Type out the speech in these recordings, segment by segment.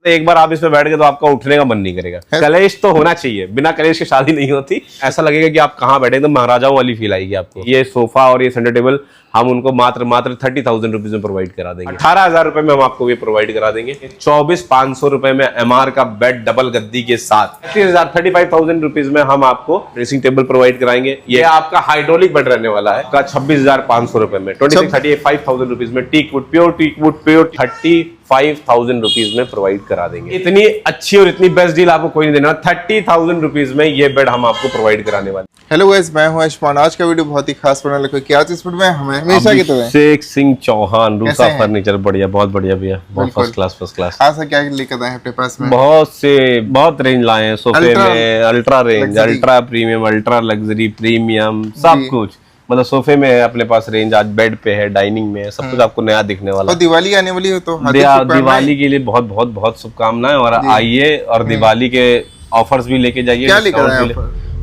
एक बार आप इसमें बैठ गए तो आपका उठने का मन नहीं करेगा। कलेश तो होना चाहिए, बिना कलेश की शादी नहीं होती। ऐसा लगेगा कि आप कहाँ बैठे, एकदम महाराजाओं वाली फील आएगी आपको। ये सोफा और ये सेंटर टेबल हम उनको मात्र 30,000 रुपीज में प्रोवाइड करा देंगे। 18,000 रुपए में हम आपको ये प्रोवाइड करा देंगे। 24,500 रुपए में MR का बेड डबल गद्दी के साथ 35,000 रुपीज में हम आपको ड्रेसिंग टेबल प्रोवाइड कराएंगे। ये आपका हाइड्रोलिक बेड रहने वाला है का 26,500 रुपए में 35,000 रुपीज में टीक वुड प्योर 35,000 रुपीज में प्रोवाइड करा देंगे। इतनी अच्छी और इतनी बेस्ट डील आपको कोई नहीं देना। 30,000 रुपीज में ये बेड हम आपको प्रोवाइड कराने वाले। हेलो गाइस, मैं हूं आयुष्मान। आज का वीडियो बहुत ही खास बनाने लगा कि आज इस वीडियो में हमें हमेशा की तरह अभिषेक सिंह चौहान, रूसा फर्नीचर, बढ़िया, बहुत बढ़िया भैया, बहुत फर्स्ट क्लास। आज क्या लेकर आए हैं अपने पास में? बहुत रेंज लाए हैं सोफे में। Ultra range, ultra premium, ultra luxury, premium, सब कुछ। मतलब सोफे में अपने पास रेंज आज बेड पे है, डाइनिंग में, सब कुछ आपको नया दिखने वाला है। और दिवाली आने वाली है तो दिवाली के लिए बहुत बहुत बहुत शुभकामनाएं। और आइए और दिवाली के ऑफर्स भी लेके जाइए। क्या लेकर आए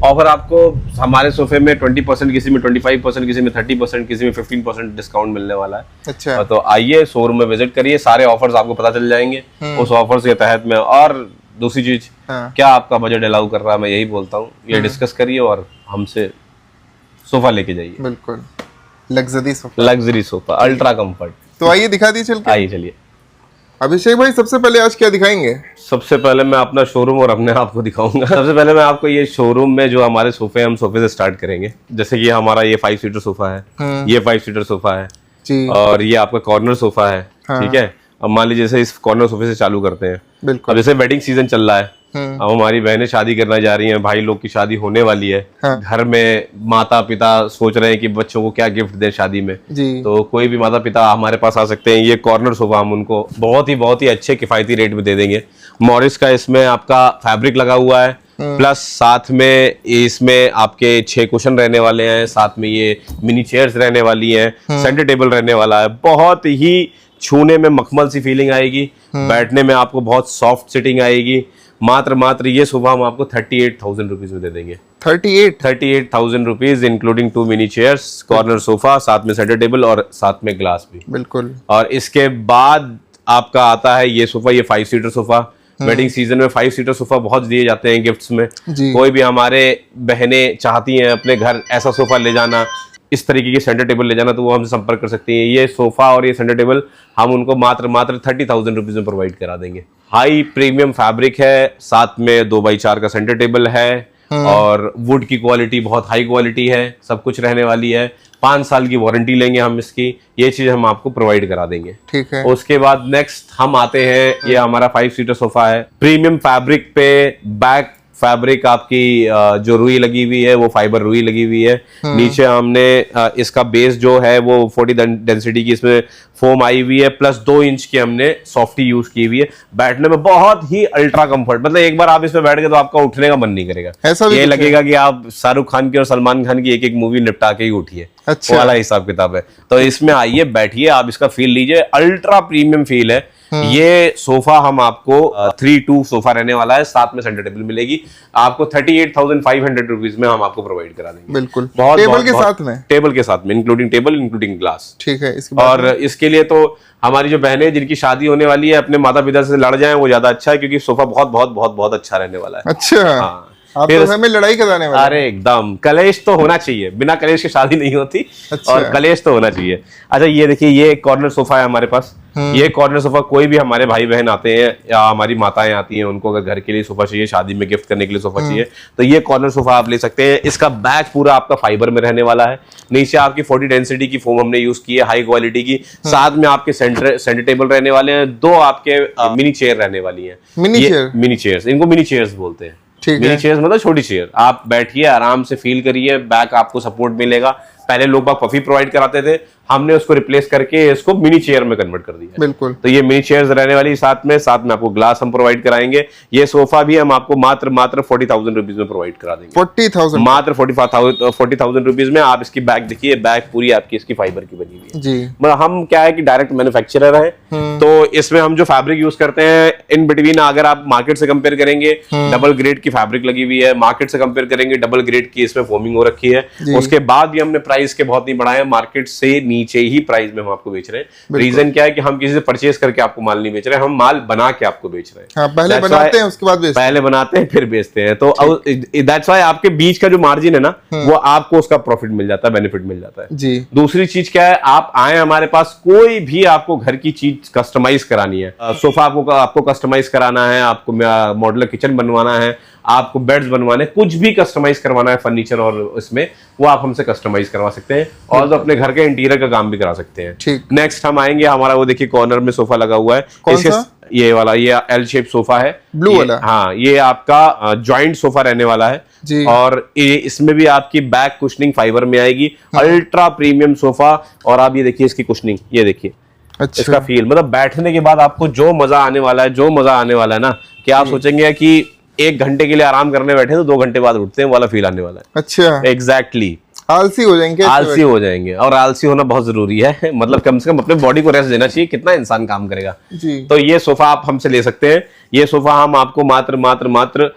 ऑफर आपको हमारे सोफे में 20%, किसी में 25%, किसी में 30%, किसी में 15% डिस्काउंट मिलने वाला है। अच्छा, तो आइए शोरूम में विजिट करिए, सारे ऑफर्स आपको पता चल जाएंगे उस ऑफर्स के तहत में। और दूसरी चीज, क्या आपका बजट अलाउ कर रहा है, मैं यही बोलता हूँ, ये डिस्कस करिए और हमसे सोफा लेके जाइए। बिल्कुल लग्जरी सोफा, अल्ट्रा कंफर्ट। तो आइए दिखा दिए, चल के आइए चलिए। अभिषेक भाई, सबसे पहले आज क्या दिखाएंगे? सबसे पहले मैं अपना शोरूम और अपने आप को दिखाऊंगा। सबसे पहले मैं आपको ये शोरूम में जो हमारे सोफे, हम सोफे से स्टार्ट करेंगे। जैसे कि हमारा ये 5 सीटर सोफा है, ये 5 सीटर सोफा है जी, और ये आपका कॉर्नर सोफा है। ठीक है, अब मान लीजिए जैसे इस कॉर्नर सोफे से चालू करते हैं। बिल्कुल। अब जैसे वेडिंग सीजन चल रहा है, अब हमारी बहनें शादी करना जा रही हैं, भाई लोग की शादी होने वाली है। घर में माता पिता सोच रहे हैं कि बच्चों को क्या गिफ्ट दें शादी में जी। तो कोई भी माता पिता हमारे पास आ सकते हैं। ये कॉर्नर सोफा हम उनको बहुत ही अच्छे किफायती रेट में दे देंगे। मॉरिस का इसमें आपका फैब्रिक लगा हुआ है, प्लस साथ में इसमें आपके 6 कुशन रहने वाले हैं, साथ में ये मिनी चेयर्स रहने वाली हैं, सेंटर टेबल रहने वाला है। बहुत ही छूने में मखमल सी फीलिंग आएगी, बैठने में आपको बहुत सॉफ्ट सिटिंग आएगी। मात्र ये सोफा हम आपको 38,000 रुपीज में दे देंगे। 38,000 rupees including 2 mini chairs, corner sofa, साथ में सेंटर टेबल और साथ में ग्लास भी। बिल्कुल। और इसके बाद आपका आता है ये सोफा, ये 5 सीटर सोफा। वेडिंग सीजन में 5 सीटर सोफा बहुत दिए जाते हैं गिफ्ट्स में। कोई भी हमारे बहनें चाहती हैं अपने घर ऐसा सोफा ले जाना, इस तरीके की सेंटर टेबल ले जाना, तो वो हमसे संपर्क कर सकती हैं। ये सोफा और ये सेंटर टेबल हम उनको मात्र 30,000 रुपीज में प्रोवाइड करा देंगे। हाई प्रीमियम फैब्रिक है, साथ में 2x4 का सेंटर टेबल है और वुड की क्वालिटी बहुत हाई क्वालिटी है, सब कुछ रहने वाली है। 5 साल की वारंटी लेंगे हम इसकी, ये चीज हम आपको प्रोवाइड करा देंगे। ठीक है। उसके बाद नेक्स्ट हम आते हैं, ये हमारा 5 सीटर सोफा है। प्रीमियम फैब्रिक पे बैक फैब्रिक आपकी जो रुई लगी हुई है वो फाइबर रुई लगी हुई है। नीचे हमने इसका बेस जो है वो 40 डेंसिटी की इसमें फोम आई हुई है, प्लस 2 इंच की हमने सॉफ्टी यूज की हुई है। बैठने में बहुत ही अल्ट्रा कंफर्ट, मतलब एक बार आप इसमें बैठ गए तो आपका उठने का मन नहीं करेगा। ऐसा ये लगेगा कि आप शाहरुख खान की और सलमान खान की एक मूवी निपटा के ही उठिए। अच्छा। वाला हिसाब किताब है। तो इसमें आइए, बैठिए, आप इसका फील लीजिए, अल्ट्रा प्रीमियम फील है। ये सोफा हम आपको 3-2 सोफा रहने वाला है, साथ में सेंटर टेबल मिलेगी आपको 38,500 रुपीज में हम आपको प्रोवाइड करा देंगे। बिल्कुल। टेबल के साथ में इंक्लूडिंग टेबल, इंक्लूडिंग ग्लास। ठीक है। और इसके लिए तो हमारी जो बहनें जिनकी शादी होने वाली है अपने माता पिता से लड़ जाएं वो ज्यादा अच्छा है, क्योंकि सोफा बहुत अच्छा रहने वाला है। अच्छा। आप तो हमें लड़ाई कराने वाले। अरे एकदम, कलेश तो होना चाहिए, बिना कलेश की शादी नहीं होती। अच्छा। और कलेश तो होना चाहिए। अच्छा, ये देखिए, ये कॉर्नर सोफा है हमारे पास। ये कॉर्नर सोफा कोई भी हमारे भाई बहन आते हैं या हमारी माताएं आती हैं, उनको अगर घर के लिए सोफा चाहिए, शादी में गिफ्ट करने के लिए सोफा चाहिए, तो ये कॉर्नर सोफा आप ले सकते हैं। इसका बैक पूरा आपका फाइबर में रहने वाला है। नीचे आपकी 40 डेंसिटी की फोम हमने यूज की है, हाई क्वालिटी की। साथ में आपके सेंटर टेबल रहने वाले हैं, 2 आपके मिनी चेयर रहने वाली है। मिनी चेयर्स, इनको मिनी चेयर्स बोलते हैं। मिनी चेयर्स मतलब छोटी चेयर। आप बैठिए, आराम से फील करिए, बैक आपको सपोर्ट मिलेगा। पहले लोग बाग पफी प्रोवाइड कराते थे, हमने उसको रिप्लेस करके इसको मिनी चेयर में कन्वर्ट कर दिया। बिल्कुल। तो ये मिनी चेयर्स रहने वाली, साथ में आपको ग्लास हम प्रोवाइड कराएंगे। ये सोफा भी हम आपको मात्र 40,000 रुपीज में प्रोवाइड करा देंगे। 40,000 मात्र 40,000 रुपीज में। आप इसकी बैग देखिए, बैग पूरी आपकी इसकी फाइबर की बनी हुई है जी। मतलब हम क्या है कि डायरेक्ट मैन्युफैक्चरर है, तो इसमें हम जो फैब्रिक यूज करते हैं इन बिटवीन, अगर आप मार्केट से कंपेयर करेंगे, डबल ग्रेड की फैब्रिक लगी हुई है। मार्केट से कंपेयर करेंगे, डबल ग्रेड की इसमें फोमिंग हो रखी है। उसके बाद भी हमने प्राइस के बहुत नहीं बढ़ाए, मार्केट से नीचे ही प्राइस में हम आपको बेच रहे हैं। रीजन क्या है कि हम किसी से परचेज करके आपको माल नहीं बेच रहे हैं, हम माल बना के आपको बेच रहे हैं। हाँ, पहले बनाते हैं उसके बाद बेचते हैं। पहले बनाते हैं फिर बेचते हैं, तो दैट्स व्हाई आपके बीच का जो मार्जिन है ना वो आपको उसका प्रॉफिट मिल जाता है, बेनिफिट मिल जाता है जी। दूसरी चीज क्या है, आप आए हमारे पास, कोई भी आपको घर की चीज कस्टमाइज करानी है, सोफा आपको कस्टमाइज कराना है, आपको मॉड्यूलर किचन बनवाना है, आपको बेड्स बनवाने, कुछ भी कस्टमाइज करवाना है फर्नीचर और इसमें, वो आप हमसे कस्टमाइज करवा सकते हैं और तो अपने घर के इंटीरियर का काम भी करा सकते हैं। ठीक। नेक्स्ट हम आएंगे, हमारा वो देखिए कॉर्नर में सोफा लगा हुआ है, कौन सा? ये वाला, ये एल शेप सोफा है, ब्लू वाला। हाँ, ये आपका जॉइंट सोफा रहने वाला है जी। और इसमें भी आपकी बैक कुशनिंग फाइबर में आएगी, अल्ट्रा प्रीमियम सोफा। और आप ये देखिए इसकी कुशनिंग, ये देखिए अच्छा। इसका फील, मतलब बैठने के बाद आपको जो मजा आने वाला है, जो मजा आने वाला है ना, कि आप सोचेंगे कि 1 घंटे के लिए आराम करने बैठे तो 2 घंटे बाद उठते हैं, वाला फील आने वाला है। अच्छा, एग्जैक्टली आलसी हो जाएंगे। आलसी हो जाएंगे, और आलसी होना बहुत जरूरी है, मतलब कम से कम अपने बॉडी को रेस्ट देना चाहिए, कितना इंसान काम करेगा जी। तो ये सोफा आप हमसे ले सकते हैं। ये सोफा हम आपको मात्र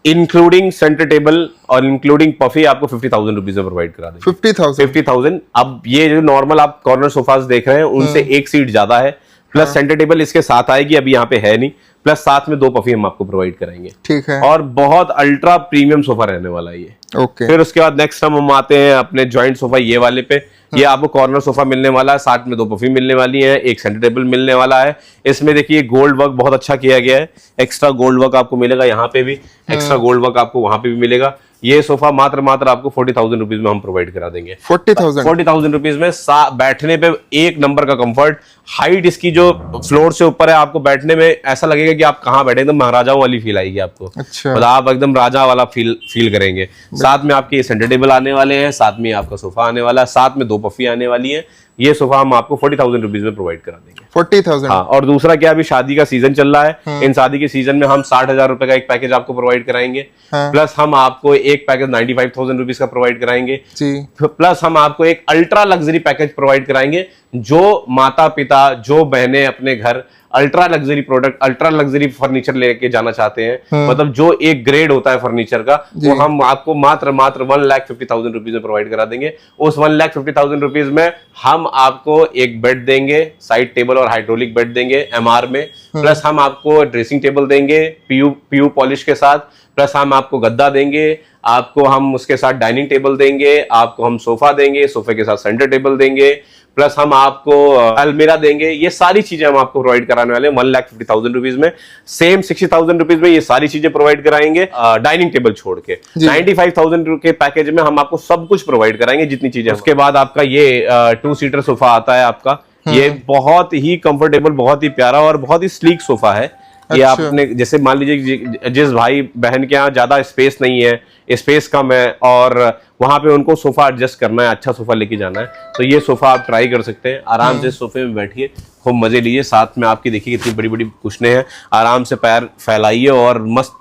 इंक्लूडिंग सेंटर टेबल और इंक्लूडिंग पफी आपको 50,000 रुपीज में प्रोवाइड करा देंगे। 50,000। अब ये जो नॉर्मल आप कॉर्नर सोफास देख रहे हैं उनसे एक सीट ज्यादा है, प्लस सेंटर टेबल इसके साथ आएगी, अभी यहाँ पे है नहीं, प्लस साथ में 2 पफी हम आपको प्रोवाइड कराएंगे। ठीक है। और बहुत अल्ट्रा प्रीमियम सोफा रहने वाला है ये। ओके। फिर उसके बाद नेक्स्ट हम आते हैं अपने जॉइंट सोफा, ये वाले पे। ये आपको कॉर्नर सोफा मिलने वाला है, साथ में 2 पफी मिलने वाली है, एक सेंटर टेबल मिलने वाला है। इसमें देखिए गोल्ड वर्क बहुत अच्छा किया गया है, एक्स्ट्रा गोल्ड वर्क आपको मिलेगा यहाँ पे भी, एक्स्ट्रा गोल्ड वर्क आपको वहां पे भी मिलेगा। ये सोफा मात्र आपको 40,000 रुपीज में हम प्रोवाइड करा देंगे। 40,000 रुपीज में बैठने पे एक नंबर का कंफर्ट, हाइट इसकी जो फ्लोर से ऊपर है, आपको बैठने में ऐसा लगेगा कि आप कहाँ बैठे, एकदम महाराजाओं वाली फील आएगी आपको। अच्छा। मतलब आप एकदम राजा वाला फील करेंगे। साथ में आपके सेंटर टेबल आने वाले हैं, साथ में आपका सोफा आने वाला है, साथ में 2 पफी आने वाली है। ये सोफा हम आपको 40,000 रुपीज में प्रोवाइड करा देंगे। 40,000। हाँ, और दूसरा क्या, अभी शादी का सीजन चल रहा है, इन शादी के सीजन में हम 60,000 रुपए का एक पैकेज आपको प्रोवाइड कराएंगे। प्लस हम आपको एक पैकेज 95,000 रुपीज का प्रोवाइड कराएंगे जी। प्लस हम आपको एक अल्ट्रा लग्जरी पैकेज प्रोवाइड कराएंगे, जो माता पिता, जो बहनें अपने घर ultra luxury product, ultra luxury furniture लेके जाना चाहते हैं, मतलब जो एक ग्रेड होता है फर्नीचर का, वो हम आपको मात्र 1,50,000 रुपीज में प्रोवाइड करा देंगे। उस 1,50,000 रुपीज में हम आपको एक बेड देंगे, साइड टेबल और हाइड्रोलिक बेड देंगे MR में, प्लस हम आपको ड्रेसिंग टेबल देंगे पीयू पॉलिश के साथ, प्लस हम आपको गद्दा देंगे, आपको हम उसके साथ डाइनिंग टेबल देंगे, आपको हम सोफा देंगे, सोफे के साथ सेंटर टेबल देंगे, प्लस हम आपको अलमीरा देंगे। ये सारी चीजें हम आपको प्रोवाइड कराने वाले हैं 1,50,000 रुपीज में। सेम 60,000 रुपीज में ये सारी चीजें प्रोवाइड कराएंगे, डाइनिंग टेबल छोड़ के। 95,000 के पैकेज में हम आपको सब कुछ प्रोवाइड कराएंगे, जितनी चीजें। उसके बाद आपका ये 2 सीटर सोफा आता है आपका, ये बहुत ही कंफर्टेबल, बहुत ही प्यारा और बहुत ही स्लीक सोफा है। ये आपने जैसे मान लीजिए जिस भाई बहन के यहाँ ज्यादा स्पेस नहीं है, स्पेस कम है, और वहां पे उनको सोफा एडजस्ट करना है, अच्छा सोफा लेके जाना है, तो ये सोफा आप ट्राई कर सकते हैं। आराम से सोफे में बैठिए, खूब मजे लीजिए। साथ में आपकी देखिए कितनी बड़ी बड़ी कुशनें हैं, आराम से पैर फैलाइए और मस्त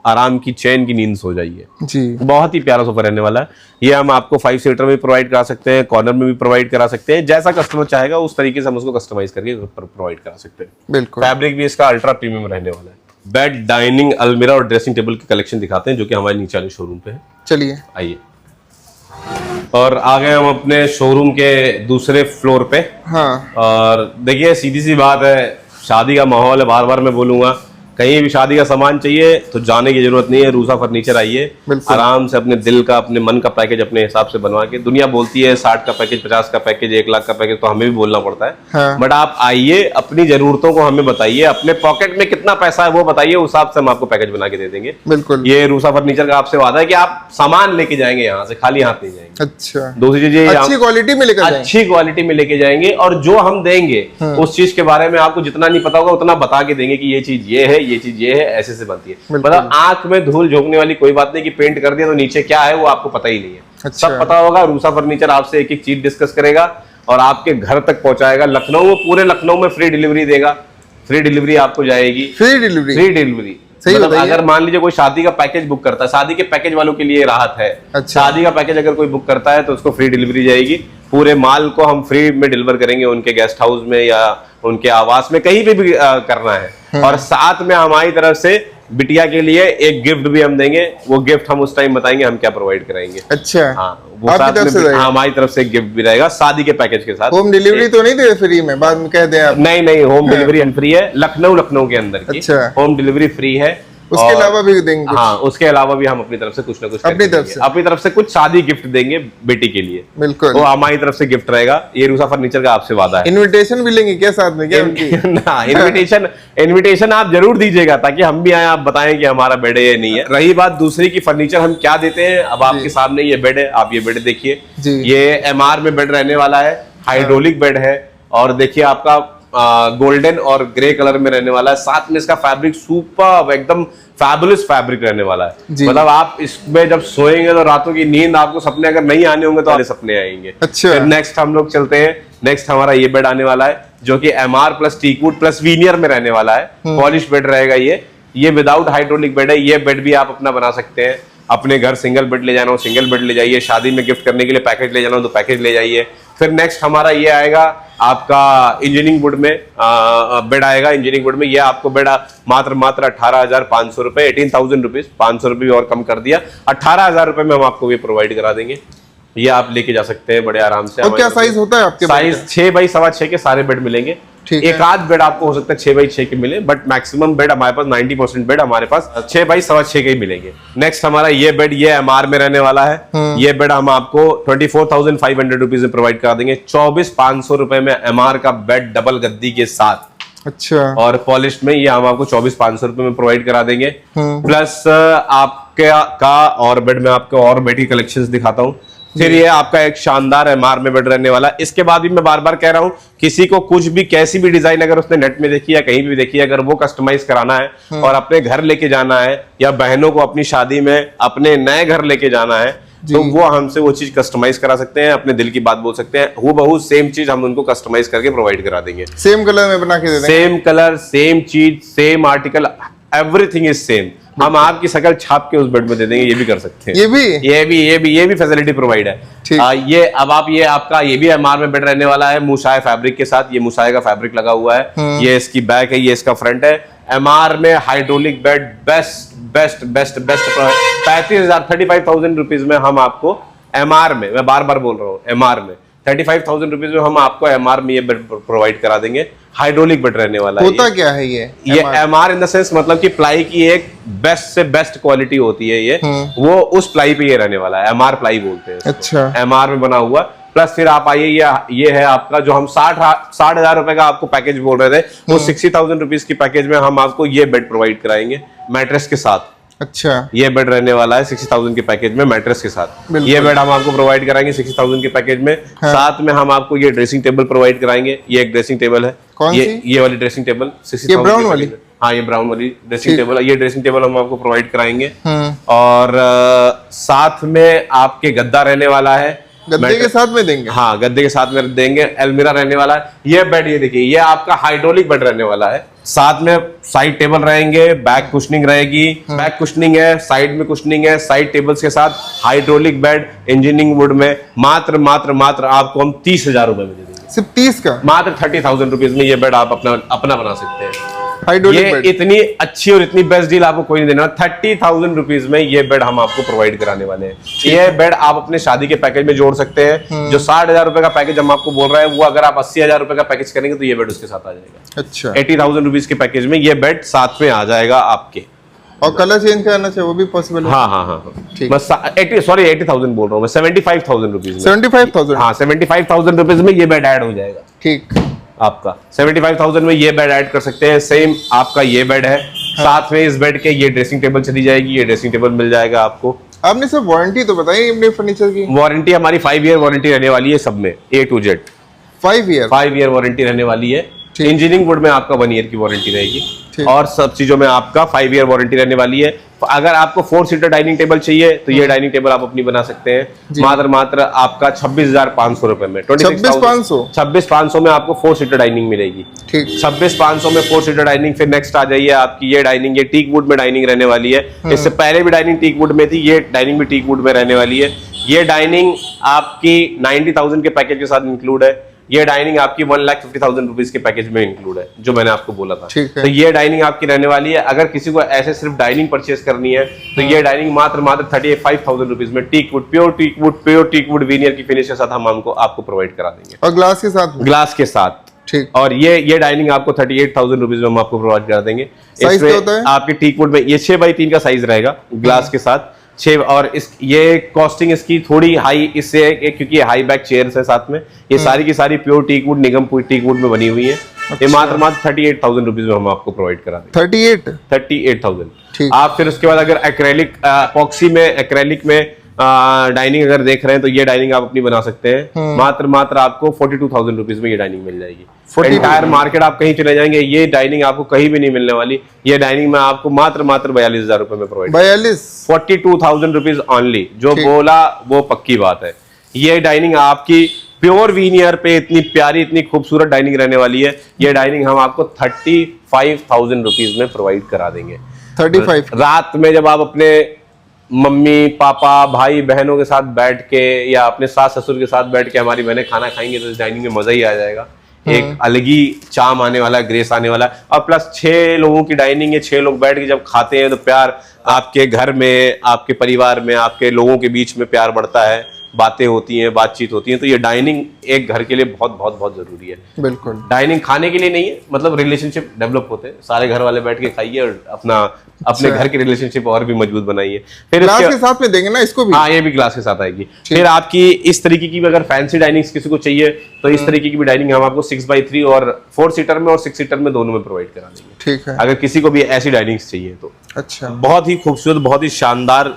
आराम की चैन की नींद सो जाइए जी। बहुत ही प्यारा सोफा रहने वाला है। ये हम आपको 5 सीटर में प्रोवाइड करा सकते हैं, कॉर्नर में भी प्रोवाइड करा सकते हैं, जैसा कस्टमर चाहेगा उस तरीके से हम उसको कस्टमाइज करके प्रोवाइड करा सकते हैं। बिल्कुल। फैब्रिक भी इसका अल्ट्रा प्रीमियम रहने वाला है। बेड, डाइनिंग, अलमीरा और ड्रेसिंग टेबल की कलेक्शन दिखाते हैं, जो कि हमारे नीचे वाले शोरूम पे है। चलिए आइए। और आ गए हम अपने शोरूम के दूसरे फ्लोर पे। हाँ। और देखिए सीधी सी बात है, शादी का माहौल है, बार बार मैं बोलूंगा, कहीं भी शादी का सामान चाहिए तो जाने की जरूरत नहीं है, रूसा फर्नीचर आइए, आराम से अपने दिल का, अपने मन का पैकेज अपने हिसाब से बनवा के। दुनिया बोलती है 60 का पैकेज, 50 का पैकेज, 1 लाख का पैकेज, तो हमें भी बोलना पड़ता है। हाँ। बट आप आइए, अपनी जरूरतों को हमें बताइए, अपने पॉकेट में कितना पैसा है वो बताइए, उस हिसाब से हम आपको पैकेज बना के दे देंगे। बिल्कुल। ये रूसा फर्नीचर का आपसे वादा है कि आप सामान लेके जाएंगे यहाँ से, खाली हाथ नहीं जाएंगे। अच्छा। दूसरी चीज, अच्छी क्वालिटी में लेके जाएंगे, और जो हम देंगे उस चीज के बारे में आपको जितना नहीं पता होगा उतना बता के देंगे कि ये चीज ये है, ये चीज ये है, ऐसे से बनती है। मतलब आंख में धूल झोंकने वाली कोई बात नहीं कि पेंट कर दिया तो नीचे क्या है वो आपको पता ही नहीं है। अच्छा। सब पता होगा। रूसा फर्नीचर आपसे एक एक चीज डिस्कस करेगा और आपके घर तक पहुंचाएगा। लखनऊ में, पूरे लखनऊ में फ्री डिलीवरी देगा। फ्री डिलीवरी आपको जाएगी। फ्री डिलीवरी मतलब अगर मान लीजिए कोई शादी का पैकेज बुक करता है, शादी के पैकेज वालों के लिए राहत है। अच्छा। शादी का पैकेज अगर कोई बुक करता है तो उसको फ्री डिलीवरी जाएगी। पूरे माल को हम फ्री में डिलीवर करेंगे, उनके गेस्ट हाउस में या उनके आवास में, कहीं पे भी करना है। और साथ में हमारी तरफ से बिटिया के लिए एक गिफ्ट भी हम देंगे, वो गिफ्ट हम उस टाइम बताएंगे हम क्या प्रोवाइड कराएंगे। अच्छा, हाँ, वो आपकी साथ तरफ से में रहेगा? हमारी तरफ से एक गिफ्ट भी रहेगा शादी के पैकेज के साथ। होम डिलीवरी तो नहीं दे फ्री में, बाद में कह दें आप? नहीं, होम डिलीवरी फ्री है, लखनऊ के अंदर की अच्छा। होम डिलीवरी फ्री है। उसके अलावा भी देंगे कुछ? हाँ, उसके अलावा भी हम अपनी तरफ से कुछ ना कुछ अपनी तरफ से कुछ शादी गिफ्ट देंगे बेटी के लिए, बिल्कुल, वो हमारी तरफ से गिफ्ट रहेगा। ये रूसा फर्नीचर का आपसे वादा है। इनविटेशन भी लेंगे क्या साथ में क्या उनकी? इनविटेशन आप जरूर दीजिएगा ताकि हम भी आए, आप बताएं कि हमारा बेड है ये नहीं है। रही बात दूसरी की फर्नीचर हम क्या देते हैं, अब आपके सामने ये बेड है, आप ये बेड देखिए, ये एमआर में बेड रहने वाला है, हाइड्रोलिक बेड है, और देखिए आपका गोल्डन और ग्रे कलर में रहने वाला है। साथ में इसका फैब्रिक सुपर एकदम फैबुलस फैब्रिक रहने वाला है। मतलब आप इसमें जब सोएंगे तो रातों की नींद आपको सपने अगर नहीं आने होंगे तो आने सपने आएंगे। अच्छा। फिर नेक्स्ट हम लोग चलते हैं, नेक्स्ट हमारा ये बेड आने वाला है जो कि MR plus teakwood plus veneer में रहने वाला है। पॉलिश बेड रहेगा ये विदाउट हाइड्रोलिक बेड है। ये बेड भी आप अपना बना सकते हैं, अपने घर सिंगल बेड ले जाना हो सिंगल बेड ले जाइए, शादी में गिफ्ट करने के लिए पैकेज ले जाना हो तो पैकेज ले जाइए। फिर नेक्स्ट हमारा ये आएगा आपका इंजीनियरिंग वुड में बेड आएगा। इंजीनियरिंग वुड में ये आपको बेड मात्र 18,500 रुपए, 18,000 रुपीज, 500 रुपये भी और कम कर दिया, 18,000 रुपए में हम आपको ये प्रोवाइड करा देंगे। ये आप लेके जा सकते हैं बड़े आराम से। और क्या साइज होता है आपके? साइज 6 बाई 6.25 के सारे बेड मिलेंगे। एक आध बेड आपको हो सकता है 6 बाई 6 के मिले, बट मैक्सिमम बेड हमारे पास 90% बेड हमारे पास 6 बाई 6.25 के ही मिलेंगे। नेक्स्ट हमारा ये बेड ये एमआर में रहने वाला है। ये बेड हम आपको 24,500 रुपीज में प्रोवाइड करा देंगे, 24,500 रुपए में एमआर का बेड डबल गद्दी के साथ। अच्छा। और पॉलिश में ये हम आपको 24,500 रुपए में प्रोवाइड करा देंगे। प्लस आपका और बेड में आपको और बेड की कलेक्शंस दिखाता हूँ। फिर ये आपका एक शानदार एमआर में बेड रहने वाला है। इसके बाद भी मैं बार बार कह रहा हूं, किसी को कुछ भी कैसी भी डिजाइन अगर उसने नेट में देखी या कहीं भी देखी, अगर वो कस्टमाइज कराना है और अपने घर लेके जाना है या बहनों को अपनी शादी में अपने नए घर लेके जाना है तो वो हमसे वो चीज कस्टमाइज करा सकते हैं, अपने दिल की बात बोल सकते हैं, हूबहू सेम चीज हम उनको कस्टमाइज करके प्रोवाइड करा देंगे। सेम कलर में बना के दे देंगे, सेम कलर, सेम चीज, same article, everything is same. हम आपकी शक्ल छाप के उस बेड में दे देंगे, ये भी कर सकते हैं। ये भी फैसिलिटी प्रोवाइड है। ये अब आप ये आपका ये भी एमआर में बेड रहने वाला है मूसाए फैब्रिक के साथ। ये मूसाए का फैब्रिक लगा हुआ है, ये इसकी बैक है, ये इसका फ्रंट है। एमआर में हाइड्रोलिक बेड बेस्ट 35,000 रुपीज में हम आपको एमआर में, मैं बार बार बोल रहा हूँ एमआर में 35,000 रुपीज में हम आपको एमआर में ये बेड प्रोवाइड करा देंगे। हाइड्रोलिक बेड रहने वाला है। होता क्या है ये एमआर इन द सेंस मतलब कि प्लाई की एक बेस्ट से बेस्ट क्वालिटी होती है ये, वो उस प्लाई पे ये रहने वाला है, एमआर प्लाई बोलते हैं। अच्छा। एमआर में बना हुआ। प्लस फिर आप आइए, ये है आपका जो हम 60,000 रुपए का आपको पैकेज बोल रहे थे, वो 60,000 रुपीज की पैकेज में हम आपको ये बेड प्रोवाइड कराएंगे मैट्रेस के साथ। अच्छा। ये बेड रहने वाला है 60,000 के पैकेज में मैट्रेस के साथ। ये बेड हम आपको प्रोवाइड कराएंगे 60,000 के पैकेज में। हाँ। साथ में हम आपको ये ड्रेसिंग टेबल प्रोवाइड कराएंगे। ये एक ड्रेसिंग टेबल है, कौन सी? ये वाली ड्रेसिंग टेबल, ये ब्राउन वाली? हाँ, ये ब्राउन वाली ड्रेसिंग टेबल, ये ड्रेसिंग टेबल हम आपको प्रोवाइड कराएंगे। और साथ में आपके गद्दा रहने वाला है, गद्दे के साथ में देंगे। हाँ, गद्दे के साथ में देंगे। अलमीरा रहने वाला है। ये बेड ये देखिए, ये आपका हाइड्रोलिक बेड रहने वाला है। साथ में साइड टेबल रहेंगे, बैक कुशनिंग रहेगी, बैक कुशनिंग है, साइड में कुशनिंग है, साइड टेबल्स के साथ हाइड्रोलिक बेड इंजीनियरिंग वुड में मात्र आपको हम 30,000 रुपए में दे देंगे। सिर्फ 30 का? मात्र 30,000 रुपीज में ये बेड आप अपना बना सकते हैं। ये इतनी अच्छी और इतनी बेस्ट डील आपको कोई नहीं देना। 30,000 रुपीज में ये बेड हम आपको प्रोवाइड कराने वाले हैं। ये बेड आप अपने शादी के पैकेज में जोड़ सकते हैं। जो 60,000 रुपए का पैकेज हम आपको बोल रहे हैं, वो अगर आप 80,000 रुपए का पैकेज करेंगे तो ये बेड उसके साथ आ जाएगा। अच्छा। 80,000 रुपीज के पैकेज में ये बेड साथ में आ जाएगा आपके। और कलर चेंज करना चाहिए वो भी पॉसिबल है? हाँ, बस 80,000 बोल रहा हूँ मैं, 75,000 रुपीज में। 75,000? हाँ, 75,000 रुपीज में ये बेड ऐड हो जाएगा। ठीक। आपका 75,000 में ये बेड ऐड कर सकते हैं। सेम आपका ये बेड है। हाँ। साथ में इस बेड के ये ड्रेसिंग टेबल चली जाएगी, ये ड्रेसिंग टेबल मिल जाएगा आपको। आपने सर वारंटी तो बताई अपने फर्नीचर की? वारंटी हमारी 5 ईयर वारंटी रहने वाली है सब में, A to Z। 5 year warranty रहने वाली है। इंजीनियरिंग वुड में आपका 1 ईयर की वारंटी रहेगी और सब चीजों में आपका 5 ईयर वारंटी रहने वाली है। अगर आपको 4 सीटर डाइनिंग टेबल चाहिए तो ये डाइनिंग टेबल आप अपनी बना सकते हैं। मात्र आपका 26,500 रुपए में, 26,500 में आपको 4 सीटर डाइनिंग मिलेगी। 26,500 में 4 सीटर डाइनिंग। फिर नेक्स्ट आ जाइए आपकी ये डाइनिंग, ये टीक वुड में डाइनिंग रहने वाली है। इससे पहले भी डाइनिंग टीक वुड में थी, ये डाइनिंग भी टीक वुड में रहने वाली है। ये डाइनिंग आपकी 90,000 के पैकेज के साथ इंक्लूड है। ये डाइनिंग आपकी 1,50,000 रुपीज के पैकेज में इंक्लूड है, जो मैंने आपको बोला था। ठीक है। तो ये डाइनिंग आपकी रहने वाली है। अगर किसी को ऐसे सिर्फ डाइनिंग परचेस करनी है तो ये डाइनिंग मात्र 35,000 रुपीज में प्योर टीक वुड वीनियर की फिनिश के साथ हम आपको प्रोवाइड करा देंगे, और ग्लास के साथ। ग्लास के साथ। ठीक। और ये डाइनिंग आपको 38,000 रुपीज में हम आपको प्रोवाइड कर देंगे। साइज क्या होता है आपके टीक वुड में ये 6x3 का साइज रहेगा ग्लास के साथ 6। और ये कॉस्टिंग इसकी थोड़ी हाई इससे है क्योंकि ये हाई बैक चेयर्स है साथ में। ये सारी की सारी प्योर टीक वुड, निगम टीक वुड में बनी हुई है। ये मात्र 38,000 रुपीज में हम आपको प्रोवाइड करा देंगे। 38,000। आप फिर उसके बाद अगर एक्रेलिक पॉक्सी में एक्रेलिक में डाइनिंग अगर देख रहे हैं तो ये डाइनिंग आप अपनी बना सकते हैं। मात्र आपको 42,000 रुपीज में ये डाइनिंग मिल जाएगी। एंटायर मार्केट आप कहीं चले जाएंगे, ये डाइनिंग आपको कहीं भी नहीं मिलने वाली। ये डाइनिंग मैं आपको मात्र 42,000 रुपए में प्रोवाइड 42,000 रुपीज ऑनली। जो बोला वो पक्की बात है। ये डाइनिंग आपकी प्योर वीनियर पे इतनी प्यारी, इतनी खूबसूरत डाइनिंग रहने वाली है। ये डाइनिंग हम आपको 35,000 रुपीज में प्रोवाइड करा देंगे। 35 रात में जब आप अपने मम्मी पापा भाई बहनों के साथ बैठ के या अपने सास ससुर के साथ बैठ के हमारी बहनें खाना खाएंगे तो इस डाइनिंग में मजा ही आ जाएगा। एक अलग ही चाम आने वाला, ग्रेस आने वाला। और प्लस 6 लोगों की डाइनिंग है। 6 लोग बैठ के जब खाते हैं तो प्यार आपके घर में, आपके परिवार में, आपके लोगों के बीच में प्यार बढ़ता है, बातें होती हैं, बातचीत होती है। तो ये डाइनिंग एक घर के लिए बहुत बहुत बहुत जरूरी है। बिल्कुल। डाइनिंग खाने के लिए नहीं है, मतलब रिलेशनशिप डेवलप होते हैं। सारे घर वाले बैठ के खाइए और अपने घर के रिलेशनशिप और भी मजबूत बनाइए। फिर ग्लास के साथ में देंगे ना इसको भी? हाँ, ये भी ग्लास के साथ आएगी। फिर आपकी इस तरीके की अगर फैंसी डाइनिंग किसी को चाहिए तो इस तरीके की भी डाइनिंग हम आपको 6x3 और 4 सीटर में और 6 सीटर में दोनों में प्रोवाइड करा देंगे। ठीक है। अगर किसी को भी ऐसी डाइनिंग चाहिए तो। अच्छा। बहुत ही खूबसूरत, बहुत ही शानदार